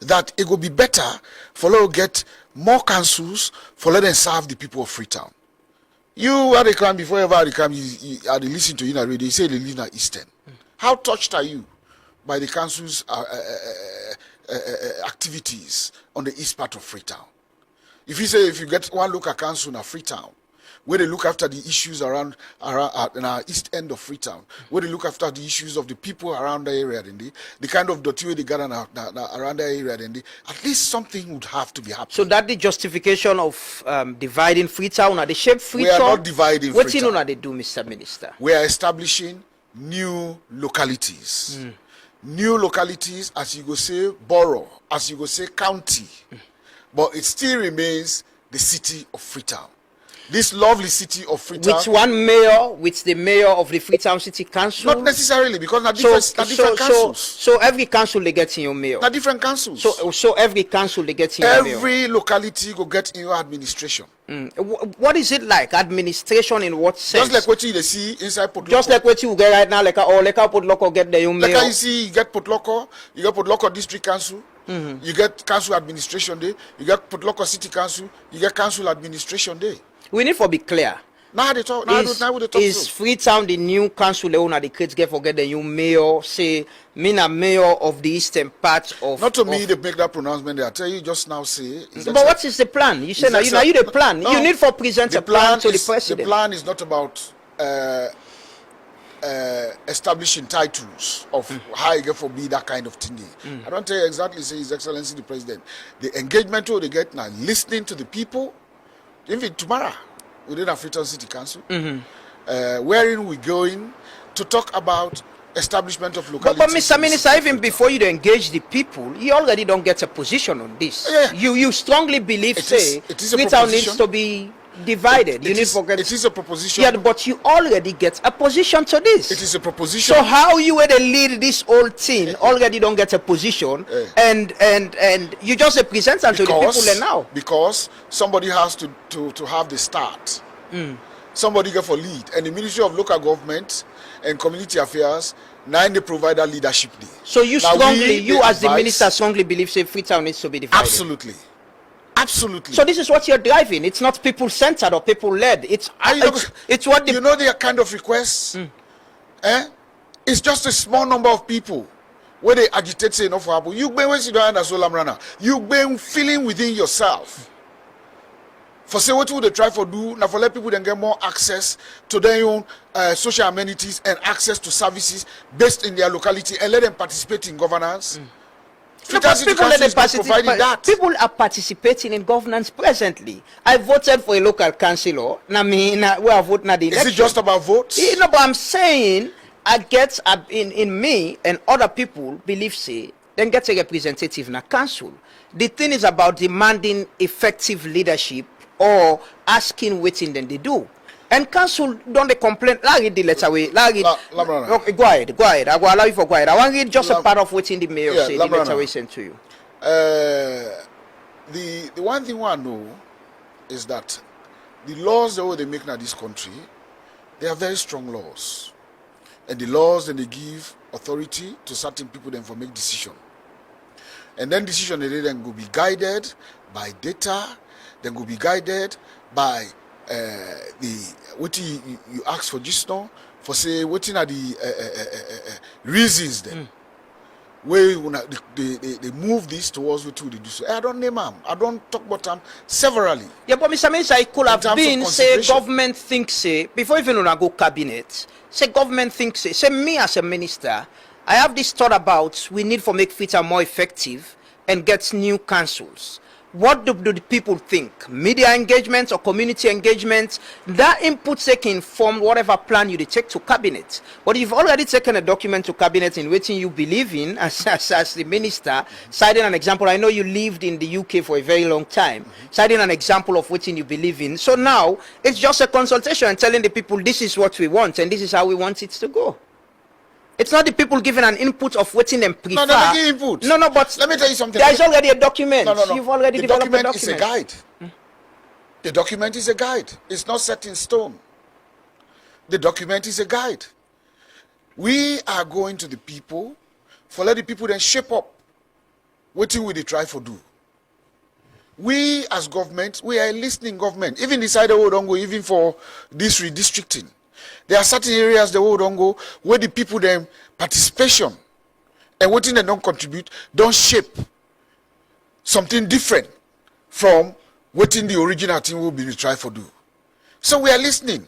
Speaker 2: that it would be better for them to get more councils for let them serve the people of Freetown? You had a crime before ever had a crime, you had listened to you in a radio, you say they live in Eastern. How touched are you by the council's activities on the east part of Freetown? If you get one local council in Freetown, where they look after the issues around in our east end of Freetown, where they look after the issues of the people around the area, the kind of dirty they got around the area, at least something would have to be happening.
Speaker 1: So that the justification of dividing Freetown or the shape Freetown?
Speaker 2: We are not dividing
Speaker 1: Freetown.
Speaker 2: Freetown.
Speaker 1: What they do, Mr. Minister?
Speaker 2: We are establishing new localities. New localities, as you go say, borough, as you go say, county. But it still remains the city of Freetown. This lovely city of Freetown.
Speaker 1: With one mayor, with the mayor of the Freetown City Council?
Speaker 2: Not necessarily, because different councils.
Speaker 1: So every council they get in your mayor?
Speaker 2: They're different councils.
Speaker 1: So every council they get in your mayor?
Speaker 2: Every locality go get in your administration.
Speaker 1: What is it like? Administration in what sense?
Speaker 2: Just like what you see inside Port Loko.
Speaker 1: Just like what you get right now, like Port Loko get their own mayor?
Speaker 2: Like you see, you get Port Loko, you get Port Loko District Council, you get Council Administration Day, you get Port Loko City Council, you get Council Administration Day.
Speaker 1: We need to be clear.
Speaker 2: Now they talk.
Speaker 1: Is Freetown the new council they own at the kids get forget the new mayor? Say, me na mayor of the eastern part of.
Speaker 2: Not to me, they make that pronouncement. They tell you just now. Say.
Speaker 1: But what is the plan? You say now you the plan. No, you need to present a plan to the president.
Speaker 2: The plan is not about establishing titles of how you get for be that kind of thing. I don't tell you exactly. Say His Excellency the President. The engagement they get now, listening to the people. Even tomorrow, within our Freetown City Council, wherein we're going to talk about establishment of localities.
Speaker 1: But Mr. Minister, even before you engage the people, you already don't get a position on this.
Speaker 2: Yeah.
Speaker 1: You strongly believe, Freetown needs to be divided. It
Speaker 2: is a proposition.
Speaker 1: Yeah, but you already get a position to this.
Speaker 2: It is a proposition.
Speaker 1: So how you were to lead this whole thing already don't get a position, and you just represent them to the people now.
Speaker 2: Because somebody has to have the start. Somebody get for lead, and the Ministry of Local Government and Community Affairs now they provide that leadership day.
Speaker 1: So you as the minister strongly believe Freetown needs to be divided.
Speaker 2: Absolutely.
Speaker 1: So this is what you're driving. It's not people-centered or people-led. It's what
Speaker 2: the kind of requests. It's just a small number of people where they agitate say enough for happen. You been when you don't understand Lamrana. You been feeling within yourself. For say what would they try for do now for let people then get more access to their own social amenities and access to services based in their locality and let them participate in governance.
Speaker 1: No, but people are participating in governance presently. I voted for a local councillor. Where I vote na the election.
Speaker 2: Is it just about votes?
Speaker 1: No, but I'm saying I get in me and other people believe say then get a representative in a council. The thing is about demanding effective leadership or asking waiting then they do. And council don't they complain. I read the letter away. Okay, go ahead. I will allow you for go ahead. I want to read just a part of what's in the mail say the letter we sent to you.
Speaker 2: The one thing I know is that the laws that they make in this country, they are very strong laws. And the laws that they give authority to certain people then for make decision. And then decision they then go be guided by data, then go be guided by what you ask for just now for say what are the reasons then where they move this towards what they do. So I don't name them. I don't talk about them severally.
Speaker 1: Yeah, but Mr. Minister, it could have been say government thinks say before even when I go cabinet, say government thinks say me as a minister, I have this thought about we need for make Freetown more effective and get new councils. What do the people think? Media engagement or community engagement? That input can inform whatever plan you take to cabinet. But you've already taken a document to cabinet in which you believe in as the minister, citing an example. I know you lived in the UK for a very long time, citing an example of what you believe in. So now it's just a consultation and telling the people this is what we want and this is how we want it to go. It's not the people giving an input of waiting them prefer.
Speaker 2: No, they're giving input.
Speaker 1: No, but
Speaker 2: let me tell you something.
Speaker 1: There is already a document.
Speaker 2: No.
Speaker 1: You've already developed a document.
Speaker 2: Is a guide. The document is a guide. It's not set in stone. The document is a guide. We are going to the people for let the people then shape up what will they try for do. We as government, we are a listening government. Even decide the don't go even for this redistricting. There are certain areas the world don't go where the people then participation and what they don't contribute don't shape something different from what in the original thing will be tried for do. So we are listening.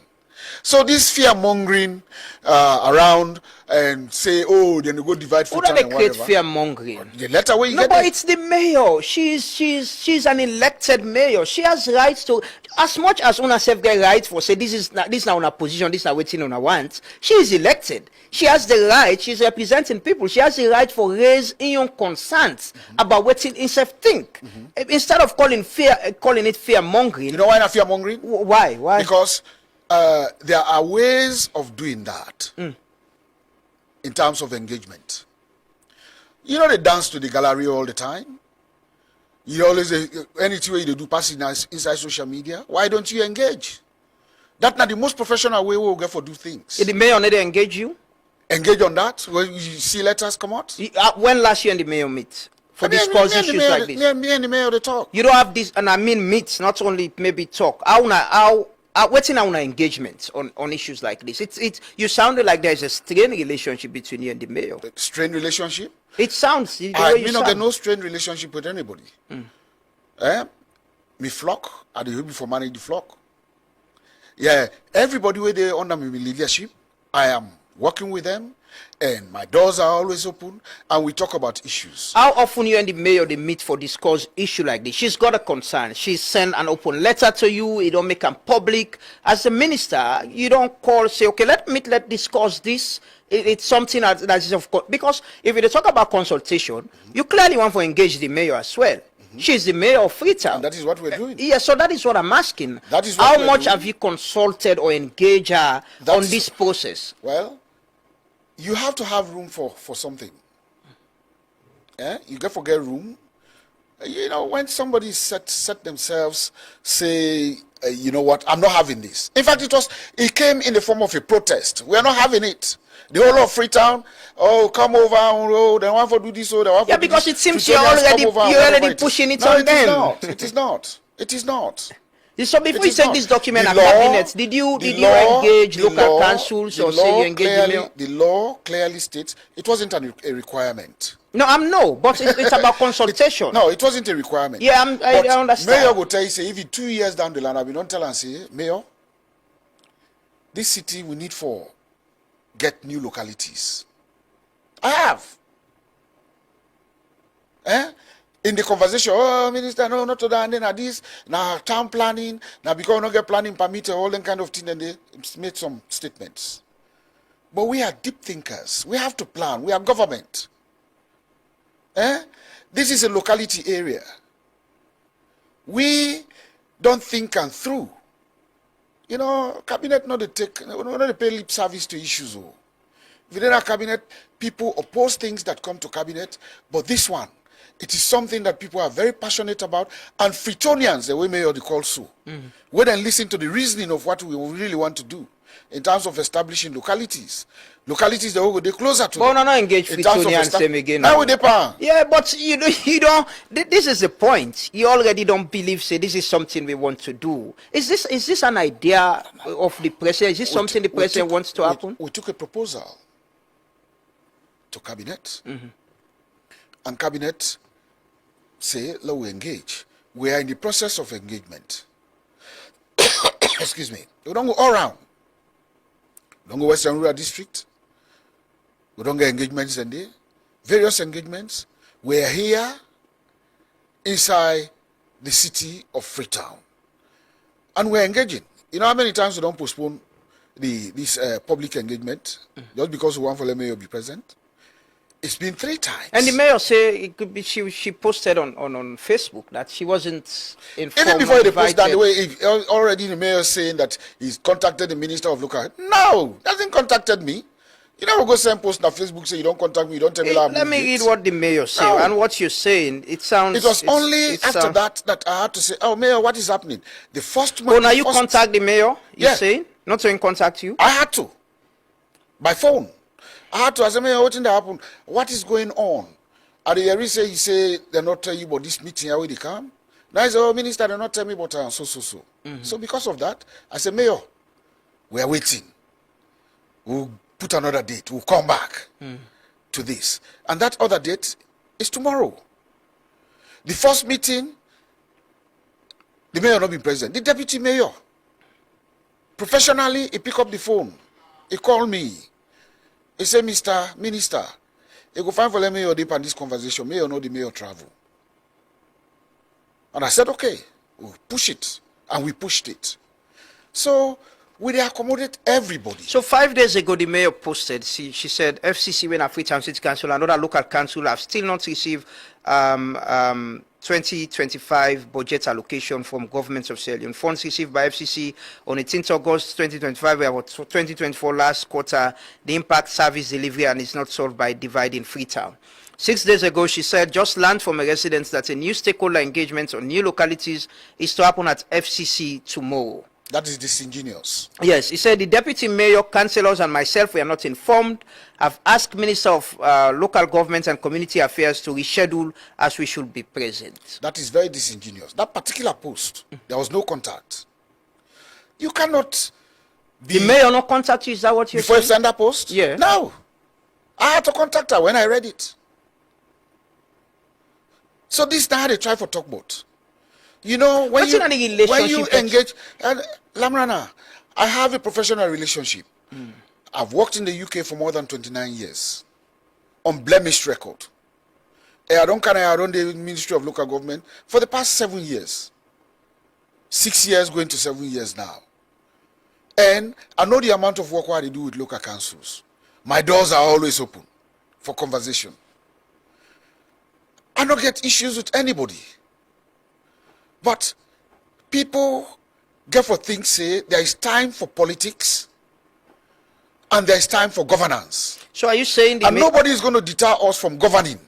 Speaker 2: So this fear mongering around and say, oh, then we go divide for
Speaker 1: time and whatever. Who do they create fear mongering?
Speaker 2: The letter where you
Speaker 1: get but it's the mayor. She's an elected mayor. She has rights to, as much as una self get rights for say this now una position, this now waiting una wants. She is elected. She has the right. She's representing people. She has the right for raise your concerns about what in self think. Instead of calling it fear mongering.
Speaker 2: You know why not fear mongering?
Speaker 1: Why?
Speaker 2: Because there are ways of doing that in terms of engagement. You know they dance to the gallery all the time. You always anything way they do passing inside social media. Why don't you engage? That's not the most professional way we'll get for do things.
Speaker 1: Did the mayor never engage you?
Speaker 2: Engage on that when you see letters come out?
Speaker 1: When last year and the mayor meet for discuss issues like this?
Speaker 2: Me and the mayor they talk.
Speaker 1: You don't have this, and I mean meets, not only maybe talk. What's in our engagement on issues like this? You sounded like there's a strained relationship between you and the mayor.
Speaker 2: Strained relationship?
Speaker 1: It sounds.
Speaker 2: I mean, not get no strained relationship with anybody. Me flock, I do before manage the flock. Yeah, everybody where they under me leadership, I am working with them, and my doors are always open, and we talk about issues.
Speaker 1: How often you and the mayor they meet for discuss issue like this? She's got a concern. She sent an open letter to you. You don't make them public. As a minister, you don't call say, okay, let's discuss this. It's something that is of course because if you talk about consultation, you clearly want to engage the mayor as well. She's the mayor of Freetown.
Speaker 2: And that is what we're doing.
Speaker 1: Yeah, so that is what I'm asking.
Speaker 2: That is what
Speaker 1: how much have you consulted or engaged her on this process?
Speaker 2: Well, you have to have room for something. You get forget room. You know, when somebody set themselves, say, you know what, I'm not having this. In fact, it came in the form of a protest. We are not having it. The whole of Freetown, oh, come over, oh, they want to do this, oh, they want to do this.
Speaker 1: Yeah, because it seems you're already pushing it on them.
Speaker 2: It is not.
Speaker 1: So before
Speaker 2: It
Speaker 1: you
Speaker 2: is
Speaker 1: take
Speaker 2: not.
Speaker 1: this document
Speaker 2: The
Speaker 1: at
Speaker 2: law-
Speaker 1: cabinet, did you
Speaker 2: the law-
Speaker 1: engage
Speaker 2: the
Speaker 1: local
Speaker 2: law-
Speaker 1: councils
Speaker 2: the
Speaker 1: or say
Speaker 2: law
Speaker 1: you engage the mayor?
Speaker 2: The law clearly states it wasn't a requirement.
Speaker 1: No, but it's about consultation.
Speaker 2: No, it wasn't a requirement.
Speaker 1: Yeah, I
Speaker 2: But
Speaker 1: understand.
Speaker 2: Mayor will tell you, say, if you 2 years down the line, I'll be not tell and say, Mayor, this city we need for get new localities. I have. In the conversation, oh, minister, no, not to that, and then this, now town planning, now because we don't get planning permit, all that kind of thing, and they made some statements. But we are deep thinkers. We have to plan. We are government. This is a locality area. We don't think and through. You know, cabinet not to pay lip service to issues. Within our cabinet, people oppose things that come to cabinet, but this one, it is something that people are very passionate about, and Freetonians, the way Mayor they call so, when they listen to the reasoning of what we really want to do in terms of establishing localities that will go closer to.
Speaker 1: But
Speaker 2: them.
Speaker 1: not engage
Speaker 2: In terms of
Speaker 1: Freetonians them again.
Speaker 2: Now with the power.
Speaker 1: Yeah, but you don't. This is the point. You already don't believe. Say this is something we want to do. Is this an idea of the president? Is this something the president wants to happen?
Speaker 2: We took a proposal to cabinet, and cabinet say, let we engage. We are in the process of engagement. Excuse me. We don't go all around. We don't go Western Rural District. We don't get engagements in there. Various engagements. We are here inside the city of Freetown. And we're engaging. You know how many times we don't postpone this public engagement just because we want for the mayor to be present? It's been 3 times.
Speaker 1: And the mayor say it could be she posted on Facebook that she wasn't informed.
Speaker 2: Even before they post that,
Speaker 1: invited.
Speaker 2: the way already the mayor saying that he's contacted the minister of local. No, hasn't contacted me. You never go send post on Facebook say you don't contact me, you don't tell me that.
Speaker 1: Let me read what the mayor said.
Speaker 2: No.
Speaker 1: And what you're saying, it sounds.
Speaker 2: It was only after that I had to say, oh, mayor, what is happening? The first month.
Speaker 1: Oh, now you contact the mayor? You're
Speaker 2: Yeah.
Speaker 1: saying? Not to contact you?
Speaker 2: I had to. By phone. I had to. I said, mayor, what did happen? What is going on? And the hearing say, he say, they're not telling you about this meeting, how they come. Now I said, oh, minister, they're not telling me about so. So because of that, I said, mayor, we are waiting. We'll put another date. We'll come back to this. And that other date is tomorrow. The first meeting, the mayor not be present. The deputy mayor, professionally, he pick up the phone. He called me. He said, Mr. Minister, you go find for the mayor deep on this conversation. Mayor know the mayor travel. And I said, okay, we'll push it. And we pushed it. So we accommodate everybody.
Speaker 1: So 5 days ago, the mayor posted, she said, FCC, when Freetown City Council and other local council have still not received 2025 budget allocation from governments of Sierra Leone. Funds received by FCC on 18th August 2025 were about 2024 last quarter. The impact service delivery and is not solved by dividing Freetown. 6 days ago, she said, just learned from a resident that a new stakeholder engagement on new localities is to happen at FCC tomorrow.
Speaker 2: That is disingenuous.
Speaker 1: Yes, he said the deputy mayor, councillors, and myself were not informed. I've asked Minister of Local Government and Community Affairs to reschedule as we should be present.
Speaker 2: That is very disingenuous. That particular post, there was no contact. You cannot be...
Speaker 1: The mayor not contact you, is that what you're
Speaker 2: Before you
Speaker 1: saying?
Speaker 2: send that post?
Speaker 1: Yeah.
Speaker 2: No. I had to contact her when I read it. So this now they try for talk about. You know, when
Speaker 1: What's in any relationship
Speaker 2: you
Speaker 1: that-
Speaker 2: engage, and Lamrana, I have a professional relationship. I've worked in the UK for more than 29 years, unblemished record. I run the Ministry of Local Government for the past 7 years. 6 years going to 7 years now. And I know the amount of work what I do with local councils. My doors are always open for conversation. I don't get issues with anybody. But people get for things say there is time for politics and there is time for governance.
Speaker 1: So are you saying the
Speaker 2: And nobody is going to deter us from governing.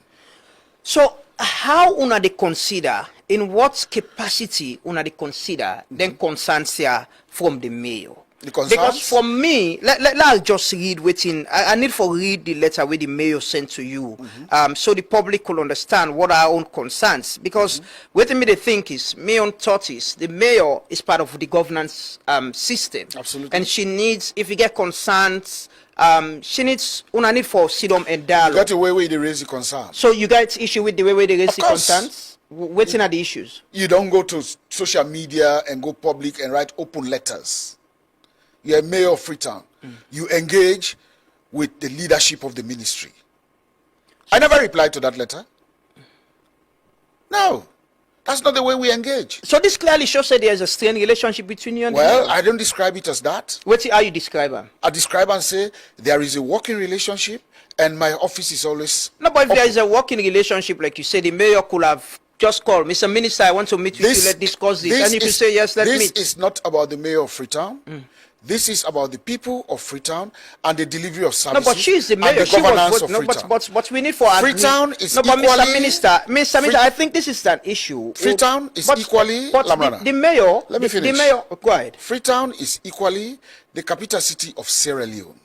Speaker 1: So how una they consider, in what capacity una they consider, then concerns here from the mayor?
Speaker 2: The concerns?
Speaker 1: Because for me, let's just read within. I need for read the letter where the mayor sent to you, so the public will understand what our own concerns. Because what me they think is, my own thought is, the mayor is part of the governance system.
Speaker 2: Absolutely.
Speaker 1: And she needs, if you get concerns, she needs una need for sit down and dialogue.
Speaker 2: You got a way they raise the concern.
Speaker 1: So you got issue with the way they raise the
Speaker 2: course.
Speaker 1: concerns? Waiting at the issues.
Speaker 2: You don't go to social media and go public and write open letters. You're a mayor of Freetown. You engage with the leadership of the ministry. I never replied to that letter. No, that's not the way we engage.
Speaker 1: So this clearly shows that there is a strained relationship between you and the
Speaker 2: Well,
Speaker 1: mayor.
Speaker 2: I don't describe it as that.
Speaker 1: How you describe her?
Speaker 2: I describe and say there is a working relationship and my office is always...
Speaker 1: No, but if there is a working relationship, like you said, the mayor could have just called, Mr. Minister, I want to meet with you, let's discuss this. And you can say, yes, let's meet.
Speaker 2: This is not about the mayor of Freetown. This is about the people of Freetown and the delivery of services.
Speaker 1: No, but she is the mayor.
Speaker 2: And the
Speaker 1: She
Speaker 2: governance
Speaker 1: was,
Speaker 2: of
Speaker 1: no,
Speaker 2: Freetown.
Speaker 1: but we need for
Speaker 2: Freetown is
Speaker 1: no, but
Speaker 2: equally...
Speaker 1: Mr. Minister, I think this is an issue.
Speaker 2: Freetown is equally...
Speaker 1: But the mayor...
Speaker 2: Let me finish.
Speaker 1: The mayor... Go ahead.
Speaker 2: Freetown is equally the capital city of Sierra Leone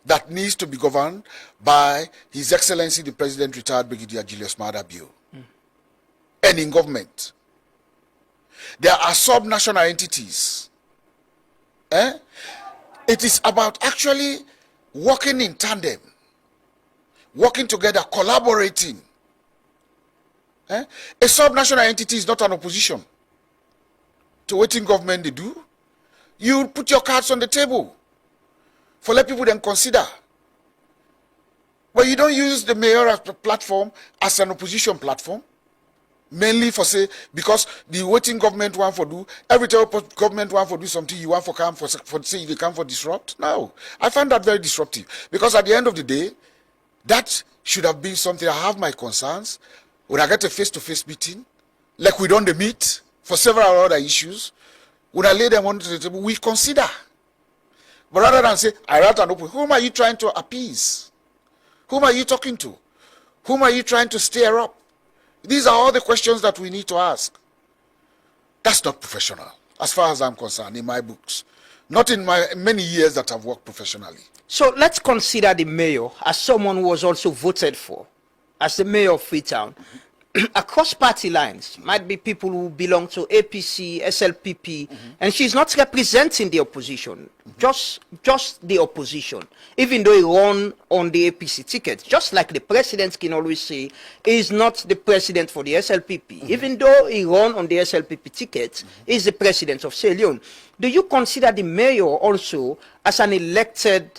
Speaker 2: that needs to be governed by His Excellency the President retired Brigadier Julius Maada Bio. And in government. There are sub-national entities. It is about actually working in tandem, working together, collaborating. A sub-national entity is not an opposition to what in government they do. You put your cards on the table for let people then consider. But you don't use the mayor as a platform as an opposition platform. Mainly for say, because the waiting government want for do, every time government want for do something, you want for come for say they come for disrupt. No, I find that very disruptive. Because at the end of the day, that should have been something. I have my concerns. When I get a face-to-face meeting, like we don't meet for several other issues, when I lay them on the table, we consider. But rather than say, I write an open, whom are you trying to appease? Whom are you talking to? Whom are you trying to stir up? These are all the questions that we need to ask. That's not professional, as far as I'm concerned, in my books. Not in my many years that I've worked professionally.
Speaker 1: So let's consider the mayor as someone who was also voted for as the mayor of Freetown. Across party lines, might be people who belong to APC, SLPP, and she's not representing the opposition, just the opposition, even though he won on the APC ticket. Just like the president can always say, he is not the president for the SLPP. Even though he won on the SLPP ticket, he is the president of Sierra Leone. Do you consider the mayor also as an elected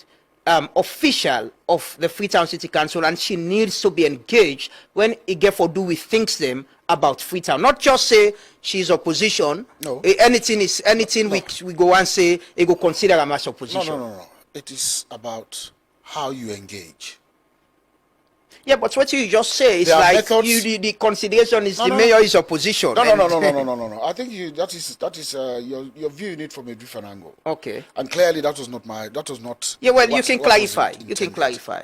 Speaker 1: official of the Freetown City Council, and she needs to be engaged when it get for do we thinks them about Freetown? Not just say she's opposition.
Speaker 2: No.
Speaker 1: Anything
Speaker 2: No.
Speaker 1: we go and say it go consider them as opposition.
Speaker 2: No. It is about how you engage.
Speaker 1: Yeah, but what you just say is
Speaker 2: There are
Speaker 1: like
Speaker 2: methods-
Speaker 1: the consideration is the
Speaker 2: No.
Speaker 1: mayor is opposition.
Speaker 2: No.
Speaker 1: and-
Speaker 2: I think that is your viewing it from a different angle.
Speaker 1: Okay.
Speaker 2: And clearly that was not.
Speaker 1: Yeah, well, you
Speaker 2: what-
Speaker 1: can
Speaker 2: what was
Speaker 1: clarify. You can
Speaker 2: intended.
Speaker 1: clarify.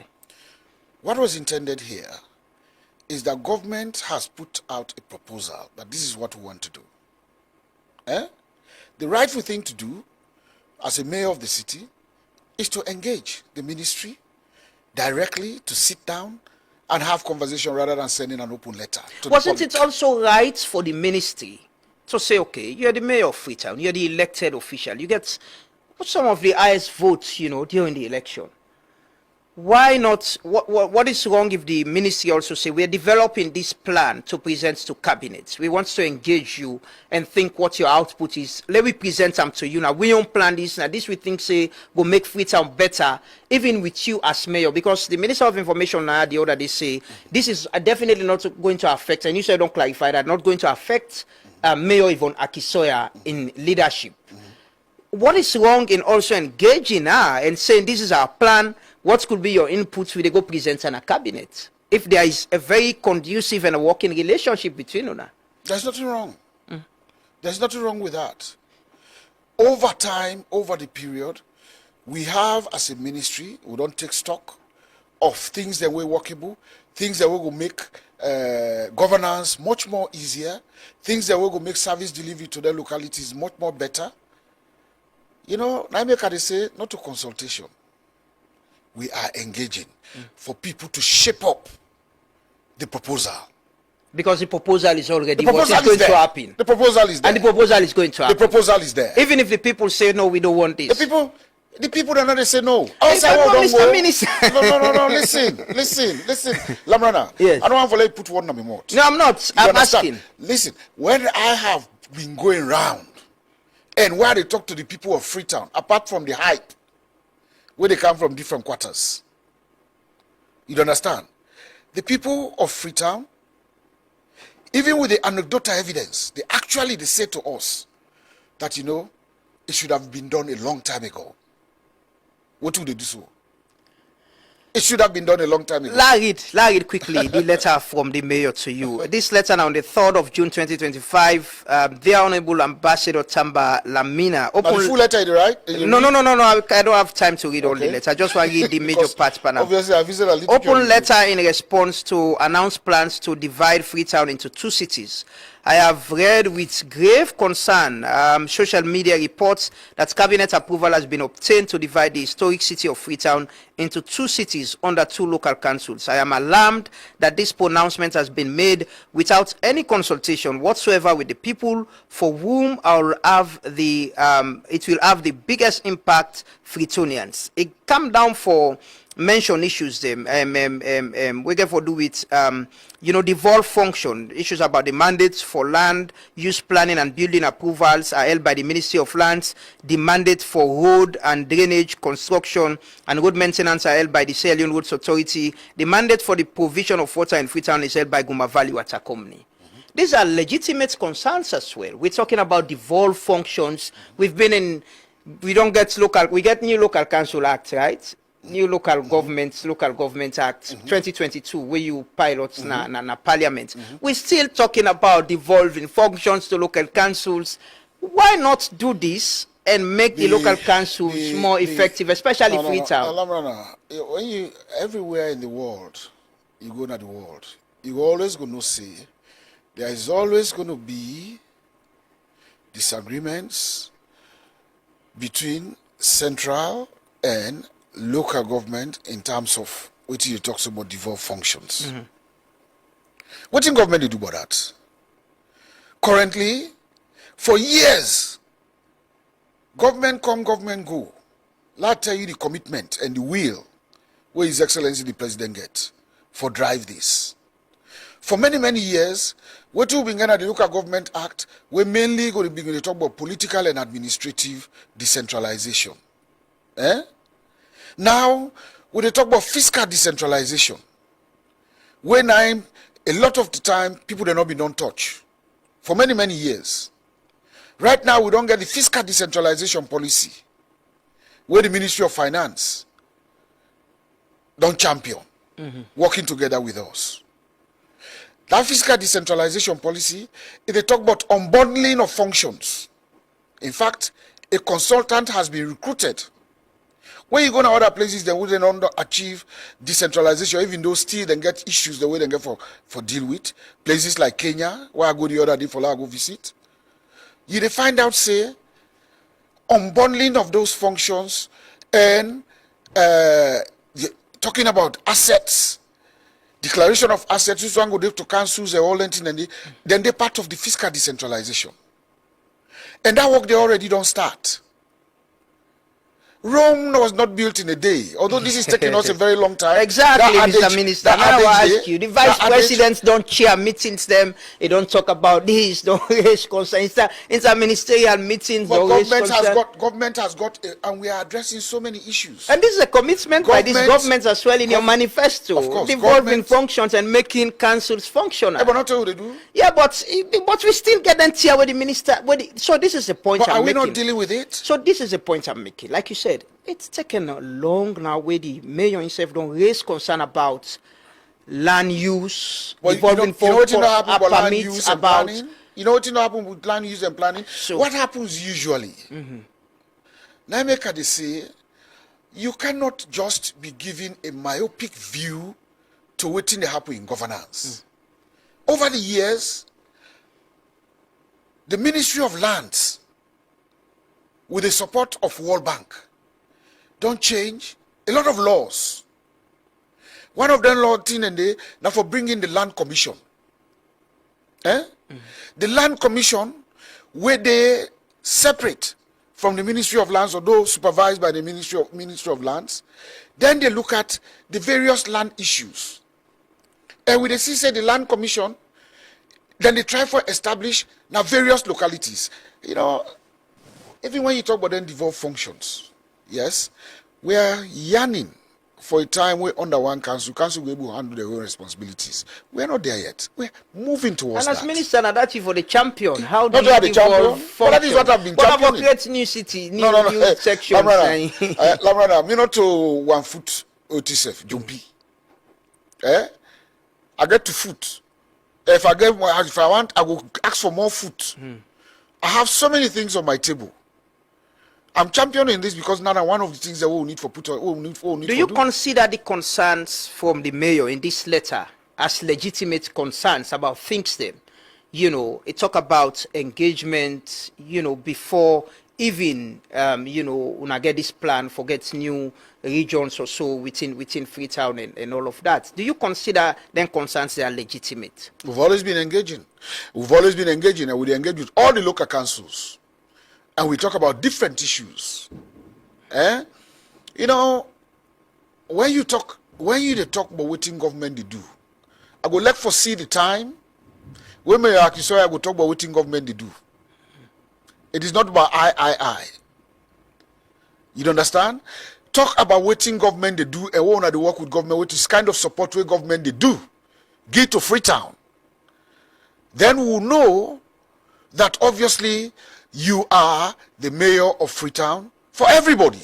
Speaker 2: What was intended here is that government has put out a proposal that this is what we want to do. The rightful thing to do as a mayor of the city is to engage the ministry directly, to sit down and have conversation rather than sending an open letter to
Speaker 1: Wasn't
Speaker 2: the
Speaker 1: it
Speaker 2: public.
Speaker 1: also right for the ministry to say, okay, you're the mayor of Freetown, you're the elected official, you get some of the highest votes, during the election. Why not? What is wrong if the ministry also say, we're developing this plan to present to cabinets. We want to engage you and think what your output is. Let me present them to you. Now, we don't plan this. Now, this we think say will make Freetown better, even with you as mayor. Because the Minister of Information now, the other day say, this is definitely not going to affect, and you said don't clarify that, not going to affect Mayor Yvonne Akisoya in leadership. What is wrong in also engaging her and saying this is our plan? What could be your inputs with the go present in a cabinet? If there is a very conducive and a working relationship between you.
Speaker 2: There's nothing wrong. There's nothing wrong with that. Over time, over the period, we have as a ministry, we don't take stock of things that were workable, things that will make governance much more easier, things that will make service delivery to the localities much more better. You know, Naimeka they say not to consultation. We are engaging for people to shape up the proposal.
Speaker 1: Because the proposal is already
Speaker 2: The proposal
Speaker 1: what is going
Speaker 2: there.
Speaker 1: to happen.
Speaker 2: The proposal is there.
Speaker 1: And the proposal is going to happen.
Speaker 2: The proposal is there.
Speaker 1: Even if the people say, no, we don't want this.
Speaker 2: The people that know they say no.
Speaker 1: Outside Mr. Minister.
Speaker 2: No. Listen. Lamrana.
Speaker 1: Yes.
Speaker 2: I don't want to let you put one on my mouth.
Speaker 1: No, I'm not.
Speaker 2: You
Speaker 1: I'm
Speaker 2: understand?
Speaker 1: asking.
Speaker 2: Listen, when I have been going round and where they talk to the people of Freetown, apart from the hype, where they come from different quarters, you understand? The people of Freetown, even with the anecdotal evidence, they say to us that, you know, it should have been done a long time ago. What would they do so? It should have been done a long time ago.
Speaker 1: Read quickly the letter from the mayor to you. This letter now on the 3rd of June 2025, the Honorable Ambassador Tamba Lamina.
Speaker 2: Now the full letter, right?
Speaker 1: No. I don't have time to read all the letter. I just want to read the major part.
Speaker 2: Obviously, I visited a little
Speaker 1: Open letter in response to announced plans to divide Freetown into 2 cities. I have read with grave concern social media reports that cabinet approval has been obtained to divide the historic city of Freetown into 2 cities under 2 local councils. I am alarmed that this pronouncement has been made without any consultation whatsoever with the people, for whom it will have the biggest impact, Freetonians. It come down for mention issues them we get for do with devolved function issues about the mandates for land use planning and building approvals are held by the Ministry of Lands. The mandate for road and drainage construction and road maintenance are held by the Sierra Leone Roads Authority. The mandate for the provision of water in Freetown is held by Guma Valley Water Company. These are legitimate concerns as well. We're talking about devolved functions. We get new local council act, right? New local government act 2022 where you pilots na parliament. We're still talking about devolving functions to local councils. Why not do this and make the local councils more effective, especially Freetown?
Speaker 2: When you everywhere in the world, you go to the world, you always going to see there is always going to be disagreements between central and local government in terms of what you talk about devolved functions. What in government do about that? Currently, for years, government come, government go. Let tell you the commitment and the will where His Excellency the President get for drive this. For many years, what we begin at the Local Government Act, we mainly going to begin to talk about political and administrative decentralization. Now, when they talk about fiscal decentralization, when a lot of the time, people have not been done touch for many years. Right now, we don't get the fiscal decentralization policy, where the Ministry of Finance don't champion, working together with us. That fiscal decentralization policy, they talk about unbundling of functions. In fact, a consultant has been recruited. When you go to other places, they wouldn't achieve decentralization, even though still they get issues the way they get for deal with. Places like Kenya, where I go the other day for I go visit. You find out, say, unbundling of those functions and talking about assets, declaration of assets, which one go to councils, and all that, and then they're part of the fiscal decentralization. And that work they already don't start. Rome was not built in a day, although this is taking us a very long time.
Speaker 1: Exactly, Mr. Minister. Now I ask you, the vice presidents don't chair meetings, they don't talk about this, don't raise concerns. Interministerial meetings,
Speaker 2: but government has got, and we are addressing so many issues.
Speaker 1: And this is a commitment by this government as well in your manifesto,
Speaker 2: of course,
Speaker 1: devolving functions and making councils functional.
Speaker 2: Yeah, but not what they do.
Speaker 1: Yeah, but we still get them here with the minister. So this is the point
Speaker 2: I'm making.
Speaker 1: But
Speaker 2: are we not dealing with it?
Speaker 1: So this is the point I'm making. Like you said, it's taken long now where the mayor himself don't raise concern about land use,
Speaker 2: devolving functions, land use and planning. You know what happen with land use and planning? So, what happens usually? Naimeka, they say, you cannot just be giving a myopic view to what happen in governance. Over the years, the Ministry of Lands with the support of World Bank, don't change a lot of laws. One of them law thing and they now for bringing the land commission. The land commission, where they separate from the Ministry of Lands, although supervised by the Ministry of Lands, then they look at the various land issues. And with the say the land commission, then they try for establish now various localities. You know, even when you talk about then devolved functions, yes, we are yearning for a time where under one council will be able to handle their own responsibilities. We are not there yet. We're moving towards
Speaker 1: and
Speaker 2: that.
Speaker 1: as minister, now that you for the champion. How do
Speaker 2: Not
Speaker 1: you
Speaker 2: the champion, but that is what I've been
Speaker 1: championing. What about
Speaker 2: championing.
Speaker 1: create new city, new sections?
Speaker 2: Lamrana, me not to 1 foot OTSF, jumpy. I get to foot. If I want, I will ask for more foot. I have so many things on my table. I'm championing this because now one of the things that we need for put on.
Speaker 1: Do you consider the concerns from the mayor in this letter as legitimate concerns about things then? You know, it talk about engagement, you know, before even, you know, when I get this plan for get new regions or so within Freetown and all of that. Do you consider them concerns that are legitimate?
Speaker 2: We've always been engaging. And we engage with all the local councils. And we talk about different issues. You know, when you talk about what government they do, I go like foresee the time when I go talk about what government they do. It is not about I. You understand? Talk about what government they do and what they work with government, which is kind of support where government they do. Give to Freetown. Then we'll know that obviously you are the mayor of Freetown for everybody.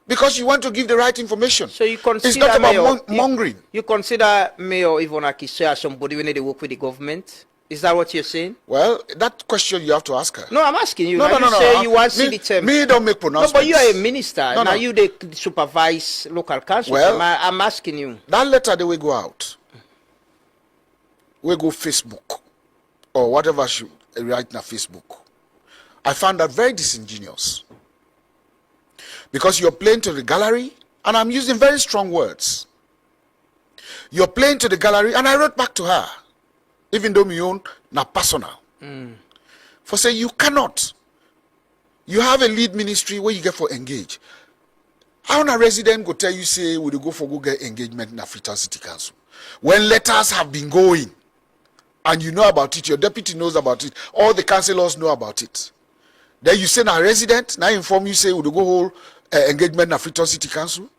Speaker 2: Because you want to give the right information.
Speaker 1: So you consider
Speaker 2: it's not about
Speaker 1: mayor,
Speaker 2: mongering.
Speaker 1: You consider Mayor Yvonne Akiso as somebody when they work with the government? Is that what you're saying?
Speaker 2: Well, that question you have to ask her.
Speaker 1: No, I'm asking you.
Speaker 2: No.
Speaker 1: Say you want to see the term.
Speaker 2: Me don't make pronouncements.
Speaker 1: No, but you are a minister.
Speaker 2: No.
Speaker 1: You they supervise local council.
Speaker 2: Well,
Speaker 1: I'm asking you.
Speaker 2: That letter they will go out. We go Facebook or whatever she write na Facebook. I found that very disingenuous. Because you're playing to the gallery, and I'm using very strong words. You're playing to the gallery, and I wrote back to her, even though my own na personal. For say you cannot. You have a lead ministry where you get for engage. How a resident go tell you say we go for go get engagement in the Freetown City Council when letters have been going, and you know about it, your deputy knows about it, all the councillors know about it. Then you say now resident, now inform you say we go hold engagement in the Freetown City Council.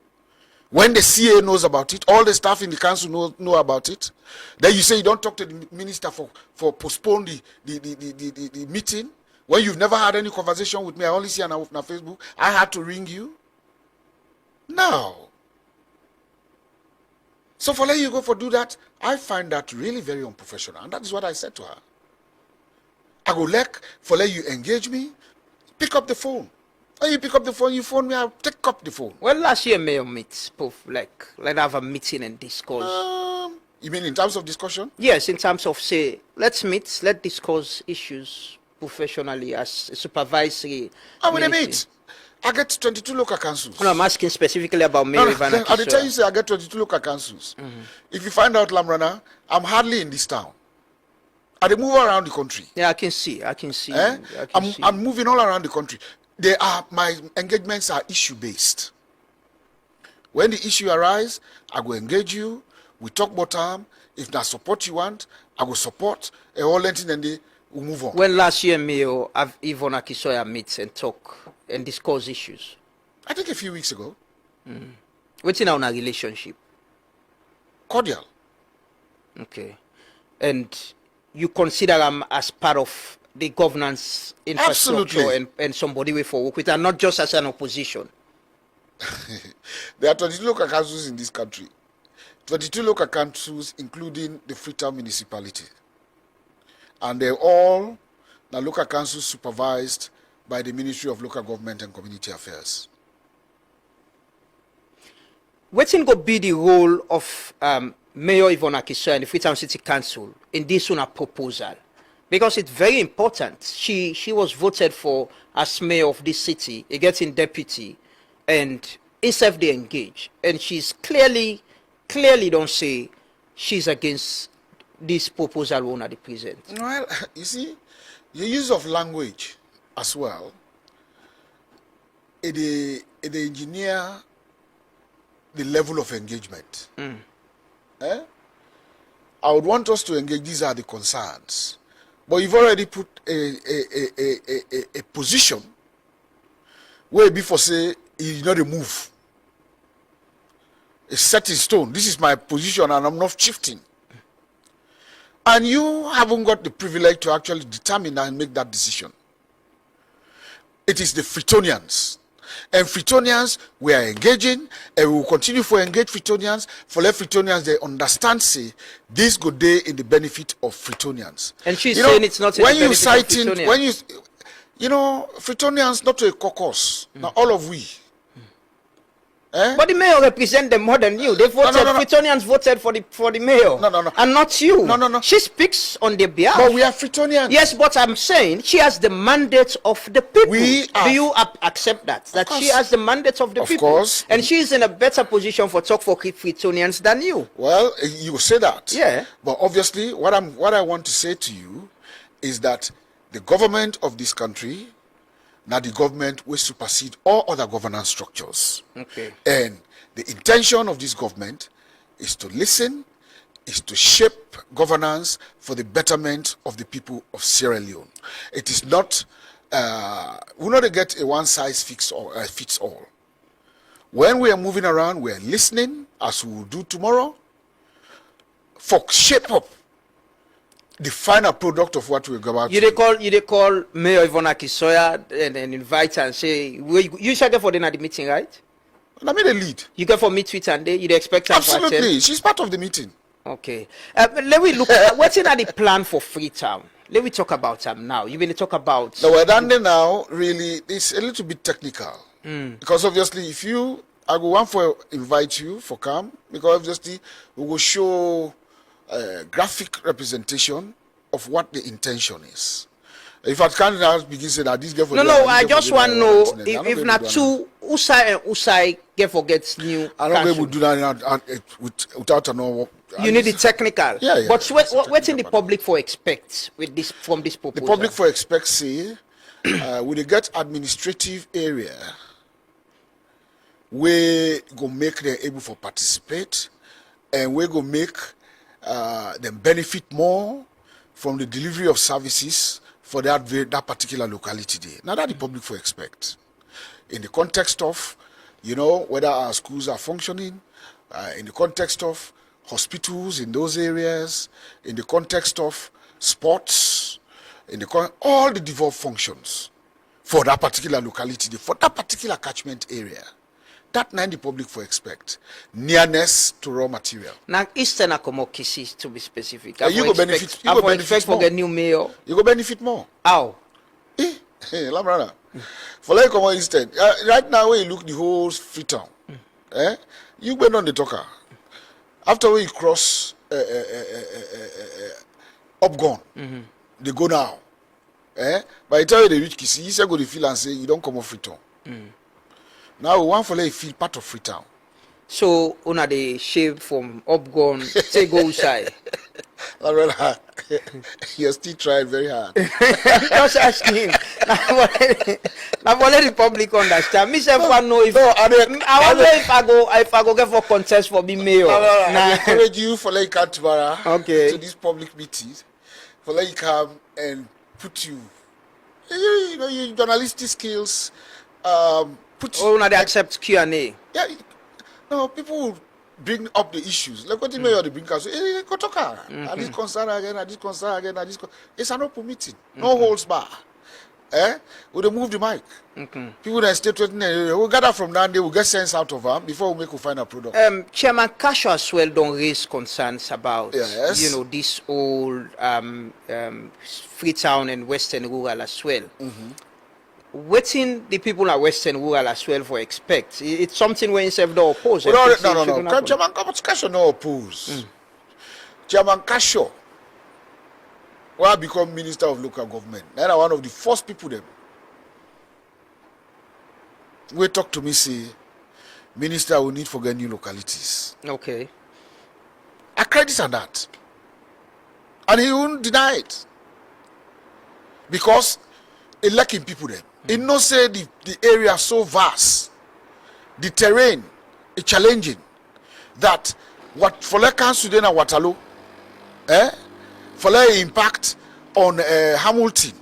Speaker 2: When the CA knows about it, all the staff in the council know about it. Then you say you don't talk to the minister for postpone the meeting. When you've never had any conversation with me, I only see on Facebook, I had to ring you. No. So for let you go for do that, I find that really very unprofessional. And that is what I said to her. I go like for let you engage me, pick up the phone. When you pick up the phone, you phone me, I'll take up the phone.
Speaker 1: Well, last year mayor meets both like let's have a meeting and discuss.
Speaker 2: You mean in terms of discussion?
Speaker 1: Yes, in terms of say, let's meet, let's discuss issues professionally as a supervisory.
Speaker 2: How will they meet? I get 22 local councils.
Speaker 1: No, I'm asking specifically about Mayor Yvonne Akiso.
Speaker 2: I'll tell you, say I get 22 local councils. If you find out, Lamrana, I'm hardly in this town. I dey move around the country.
Speaker 1: Yeah, I can see.
Speaker 2: I'm moving all around the country. My engagements are issue-based. When the issue arise, I go engage you. We talk about time. If there's support you want, I go support. And all that, and then we move on.
Speaker 1: When last year Mayor Yvonne Akiso meets and talk and discuss issues?
Speaker 2: I think a few weeks ago.
Speaker 1: What's in our relationship?
Speaker 2: Cordial.
Speaker 1: Okay. And you consider them as part of the governance infrastructure and somebody we for work with, and not just as an opposition?
Speaker 2: There are 22 local councils in this country. 22 local councils, including the Freetown municipality. And they're all the local councils supervised by the Ministry of Local Government and Community Affairs.
Speaker 1: What's going to be the role of Mayor Yvonne Akiso and the Freetown City Council in this one proposal? because it's very important. She was voted for as mayor of this city, getting deputy, and itself they engage, and she's clearly don't say she's against this proposal one at the present.
Speaker 2: Well, you see, the use of language as well, it engineer the level of engagement. Eh? I would want us to engage. These are the concerns, but you've already put a position where before say it's not a move. It's set in stone. This is my position, and I'm not shifting. And you haven't got the privilege to actually determine and make that decision. It is the Freetonians. And Freetonians, we are engaging, and we will continue to engage Freetonians. For let Freetonians, they understand, say, this good day in the benefit of Freetonians.
Speaker 1: And she's saying it's not in
Speaker 2: when
Speaker 1: the
Speaker 2: you
Speaker 1: benefit
Speaker 2: cite
Speaker 1: of Freetonians.
Speaker 2: when you know, Freetonians not a caucus. Now all of we. Eh?
Speaker 1: But the mayor represents them more than you. They voted.
Speaker 2: no.
Speaker 1: Freetonians voted for the mayor.
Speaker 2: No.
Speaker 1: And not you.
Speaker 2: No.
Speaker 1: She speaks on their behalf.
Speaker 2: But we are Freetonians.
Speaker 1: Yes, but I'm saying she has the mandate of the people.
Speaker 2: Do
Speaker 1: you accept that? That she has the mandate of the people.
Speaker 2: Of course.
Speaker 1: And she is in a better position for talk for Freetonians than you.
Speaker 2: Well, you say that.
Speaker 1: Yeah.
Speaker 2: But obviously, what I want to say to you is that the government of this country, now the government will supersede all other governance structures.
Speaker 1: Okay.
Speaker 2: And the intention of this government is to listen, is to shape governance for the betterment of the people of Sierra Leone. It is not, we're not to get a one-size-fits all. When we are moving around, we are listening, as we will do tomorrow, for shape up the final product of what we're about to do.
Speaker 1: You call Mayor Ivona Kisoya and invite her and say, you should get for the meeting, right?
Speaker 2: I made a lead.
Speaker 1: You get for meet with and you'd expect her to
Speaker 2: Absolutely.
Speaker 1: attend?
Speaker 2: She's part of the meeting.
Speaker 1: Okay. Let me look at what's in the plan for Freetown. Let me talk about them now. You're going to talk about...
Speaker 2: No, we're done there now, really, it's a little bit technical. Because obviously, if you... I go want for invite you for come, because obviously, we will show graphic representation of what the intention is. If I can't now begin saying that this girl for
Speaker 1: No, I just want to know if not two Usai and Usai get forgets new.
Speaker 2: I don't be able to do that without a know.
Speaker 1: You need the technical.
Speaker 2: Yeah.
Speaker 1: But what's in the public for expect with this from this proposal?
Speaker 2: The public for expect say we get administrative area we go make them able for participate, and we go make them benefit more from the delivery of services for that particular locality there. Now that the public for expect. In the context of, whether our schools are functioning, in the context of hospitals in those areas, in the context of sports, all the devolved functions for that particular locality, for that particular catchment area. That now the public for expect. Nearness to raw material.
Speaker 1: Now, Eastern Akomokisi, to be specific.
Speaker 2: You go benefit. You go benefit
Speaker 1: for
Speaker 2: more.
Speaker 1: the new mayor.
Speaker 2: You go benefit more.
Speaker 1: How?
Speaker 2: Lambrana. For like Komon Eastern, right now when you look the whole Freetown, you went on the talker. After when you cross Upgon, they go now. By the time they reach Kisi, you say go to feel and say you don't come off Freetown. Now we want for like feel part of Freetown.
Speaker 1: So una the shape from Upgon, say go outside.
Speaker 2: Lambrana, you're still trying very hard.
Speaker 1: Just asking him. Now let the public understand. Me say I know if I wonder if I go get for contest for being mayor.
Speaker 2: I encourage you for like Katibara
Speaker 1: Okay.
Speaker 2: to these public meetings, for like come and put your journalistic skills. Put
Speaker 1: they accept Q&A.
Speaker 2: Yeah, no, people will bring up the issues. Like what the mayor they bring us. Go talk. And this concern again, and this concern again, and this. It's an open meeting. No holds bar. We move the mic. People that stay we'll gather from down there, we'll get sense out of them before we make a final product.
Speaker 1: Chairman Casho as well don't raise concerns about this old Freetown and Western Rural as well. Waiting the people at Western Rural as well for expect. It's something where instead don't oppose.
Speaker 2: No. Chairman Casho no oppose. Chairman Casho, when I become Minister of Local Government, then I one of the first people them we talk to me say, Minister, we need to get new localities.
Speaker 1: Okay.
Speaker 2: I credit on that. And he won't deny it. Because it lacking people there. It no say the area so vast, the terrain is challenging, that what for like council then at Waterloo, for like impact on Hamilton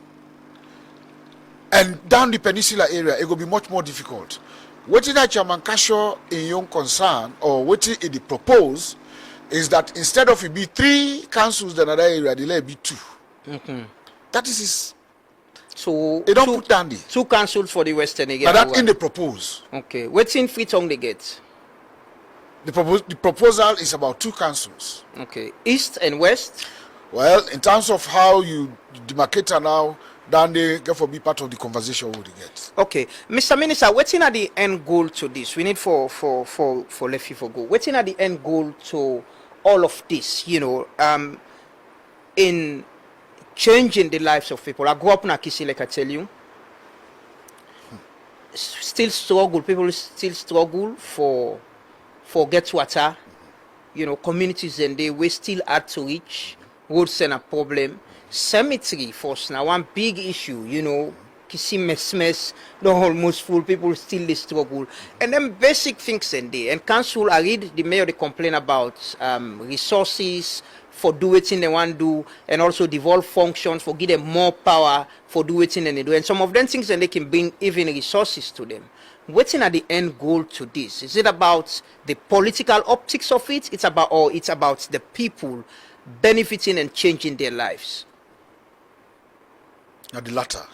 Speaker 2: and down the peninsula area, it will be much more difficult. What in that Chairman Kasho in your concern, or what in the propose, is that instead of it be 3 councils in another area, they let it be 2. That is his.
Speaker 1: So
Speaker 2: they don't put down the
Speaker 1: 2 councils for the Western again.
Speaker 2: But that in the propose.
Speaker 1: Okay. What's in Freetown they get?
Speaker 2: The proposal is about 2 councils.
Speaker 1: Okay. East and West?
Speaker 2: Well, in terms of how you demarcate her now, then they get for be part of the conversation what they get.
Speaker 1: Okay. Mr. Minister, what's in at the end goal to this? We need for Lefty for go. What's in at the end goal to all of this, in changing the lives of people? I grew up in Akisi, like I tell you. Still struggle. People still struggle for get water. Communities and we still hard to reach. Roads and a problem. Cemetery for us now one big issue. Kisi mess, the almost full. People still they struggle. And then basic things in there. And council, I read the mayor they complain about resources for do it in they want to do, and also devolve functions for give them more power for do it in they do. And some of them things and they can bring even resources to them. What's in at the end goal to this? Is it about the political optics of it? It's about the people benefiting and changing their lives?
Speaker 2: Now the latter.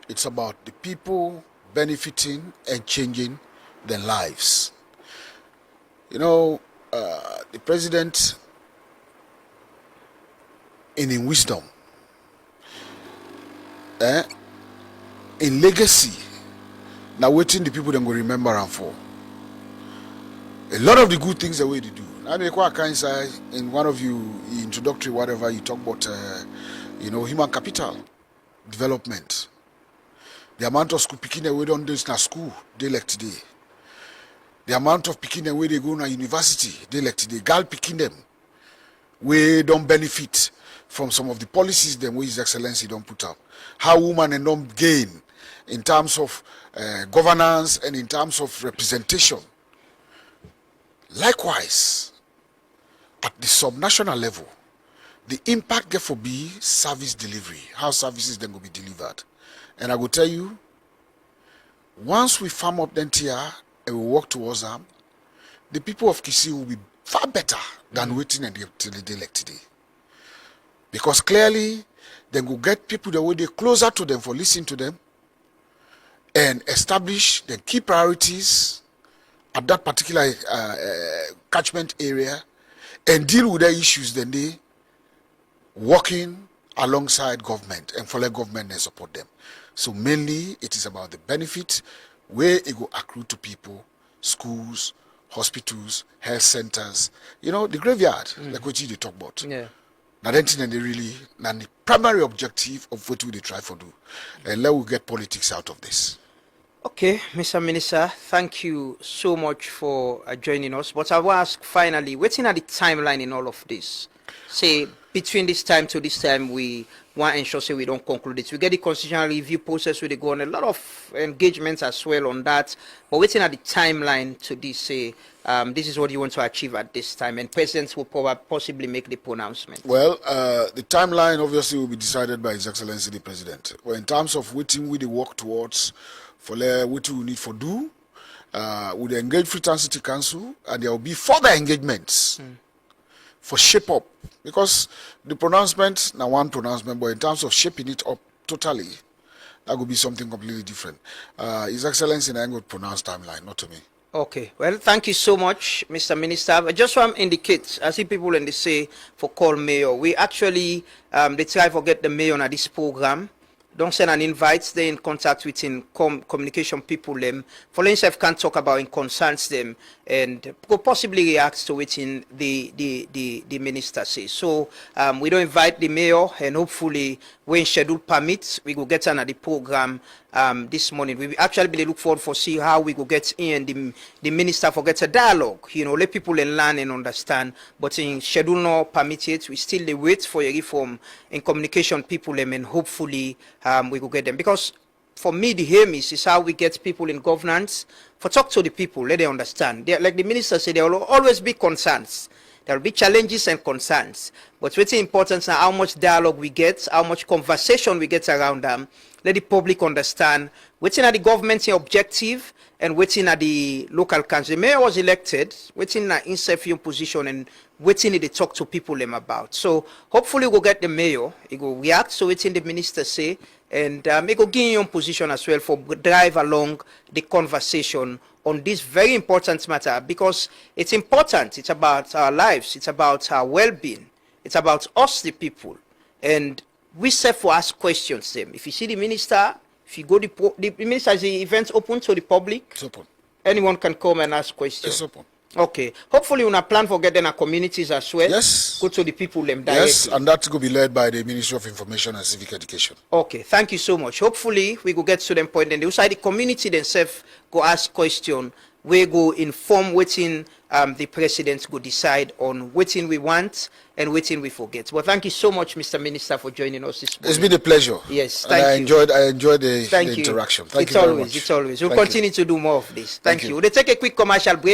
Speaker 2: It's about the people benefiting and changing their lives. The president, in wisdom, in legacy, now waiting the people then go remember and for. A lot of the good things the way they do. I mean, quite kind say in one of you introductory whatever you talk about, human capital development. The amount of school picking away don't do in school they like today. The amount of picking away they go to university they like today. Girl picking them, we don't benefit from some of the policies them where His Excellency don't put up. How women and don't gain in terms of governance and in terms of representation. Likewise, at the subnational level, the impact get for be service delivery, how services then will be delivered. And I will tell you, once we farm up the NTR and we work towards them, the people of Kisi will be far better than waiting until the day like today. Because clearly, they will get people that will be closer to them for listening to them and establish the key priorities at that particular catchment area and deal with their issues. Then they working alongside government and follow government and support them. So mainly it is about the benefit where it will accrue to people, schools, hospitals, health centers, the graveyard, like what you talk about.
Speaker 1: Yeah.
Speaker 2: Now then they really the primary objective of what we try to do. And let we get politics out of this.
Speaker 1: Okay, Mr. Minister, thank you so much for joining us. But I will ask finally, waiting at the timeline in all of this. Say between this time to this time, we want to ensure say we don't conclude it. We get the constitutional review process where they go on a lot of engagements as well on that. But waiting at the timeline to this, say this is what you want to achieve at this time, and presidents will possibly make the pronouncement.
Speaker 2: Well, the timeline obviously will be decided by His Excellency the President. Well, in terms of waiting we work towards for what we need for do, we engage Freetown City Council, and there will be further engagements. For shape up, because the pronouncement now one pronouncement, but in terms of shaping it up totally, that would be something completely different. His Excellency and I would pronounce timeline, not to me.
Speaker 1: Okay, well, thank you so much, Mr. Minister. I just want to indicate, I see people and they say for call mayor, we actually they try to get the mayor on this program. don't send an invite, stay in contact with in communication people them. For instance, can talk about in concerns them and could possibly react to it in the minister says. So we don't invite the mayor, and hopefully when schedule permits, we will get another program this morning. We actually really look forward for see how we go get in the minister for get a dialogue, you know, let people learn and understand. But in schedule not permit it, we still wait for a reform in communication people them, and hopefully we will get them. Because for me, the aim is how we get people in governance, for talk to the people, let them understand. Like the minister said, there will always be concerns. There will be challenges and concerns. But what's important now, how much dialogue we get, how much conversation we get around them, let the public understand what's in the government's objective and what's in the local council. The mayor was elected, what's in an in position, and what's in they talk to people them about. So hopefully we'll get the mayor, he will react to what's in the minister say, and he will give you position as well for drive along the conversation on this very important matter, because it's important. It's about our lives. It's about our well-being. It's about us, the people. And we serve for ask questions them. If you see the minister, if you go the minister, is the event open to the public?
Speaker 2: It's open.
Speaker 1: Anyone can come and ask questions.
Speaker 2: It's open.
Speaker 1: Okay. Hopefully, we plan for getting our communities as well.
Speaker 2: Yes.
Speaker 1: Go to the people them directly.
Speaker 2: Yes, and that will be led by the Ministry of Information and Civic Education.
Speaker 1: Okay. Thank you so much. Hopefully, we will get to them point. And the community themselves go ask question. We go inform waiting the president go decide on waiting we want and waiting we forget. Well, thank you so much, Mr. Minister, for joining us this morning.
Speaker 2: It's been a pleasure.
Speaker 1: Yes,
Speaker 2: and
Speaker 1: thank you.
Speaker 2: I enjoyed the interaction. Thank you very much.
Speaker 1: It's always. We'll
Speaker 2: Thank
Speaker 1: continue to do more of this. Thank you.
Speaker 2: you.
Speaker 1: We'll take a quick commercial break.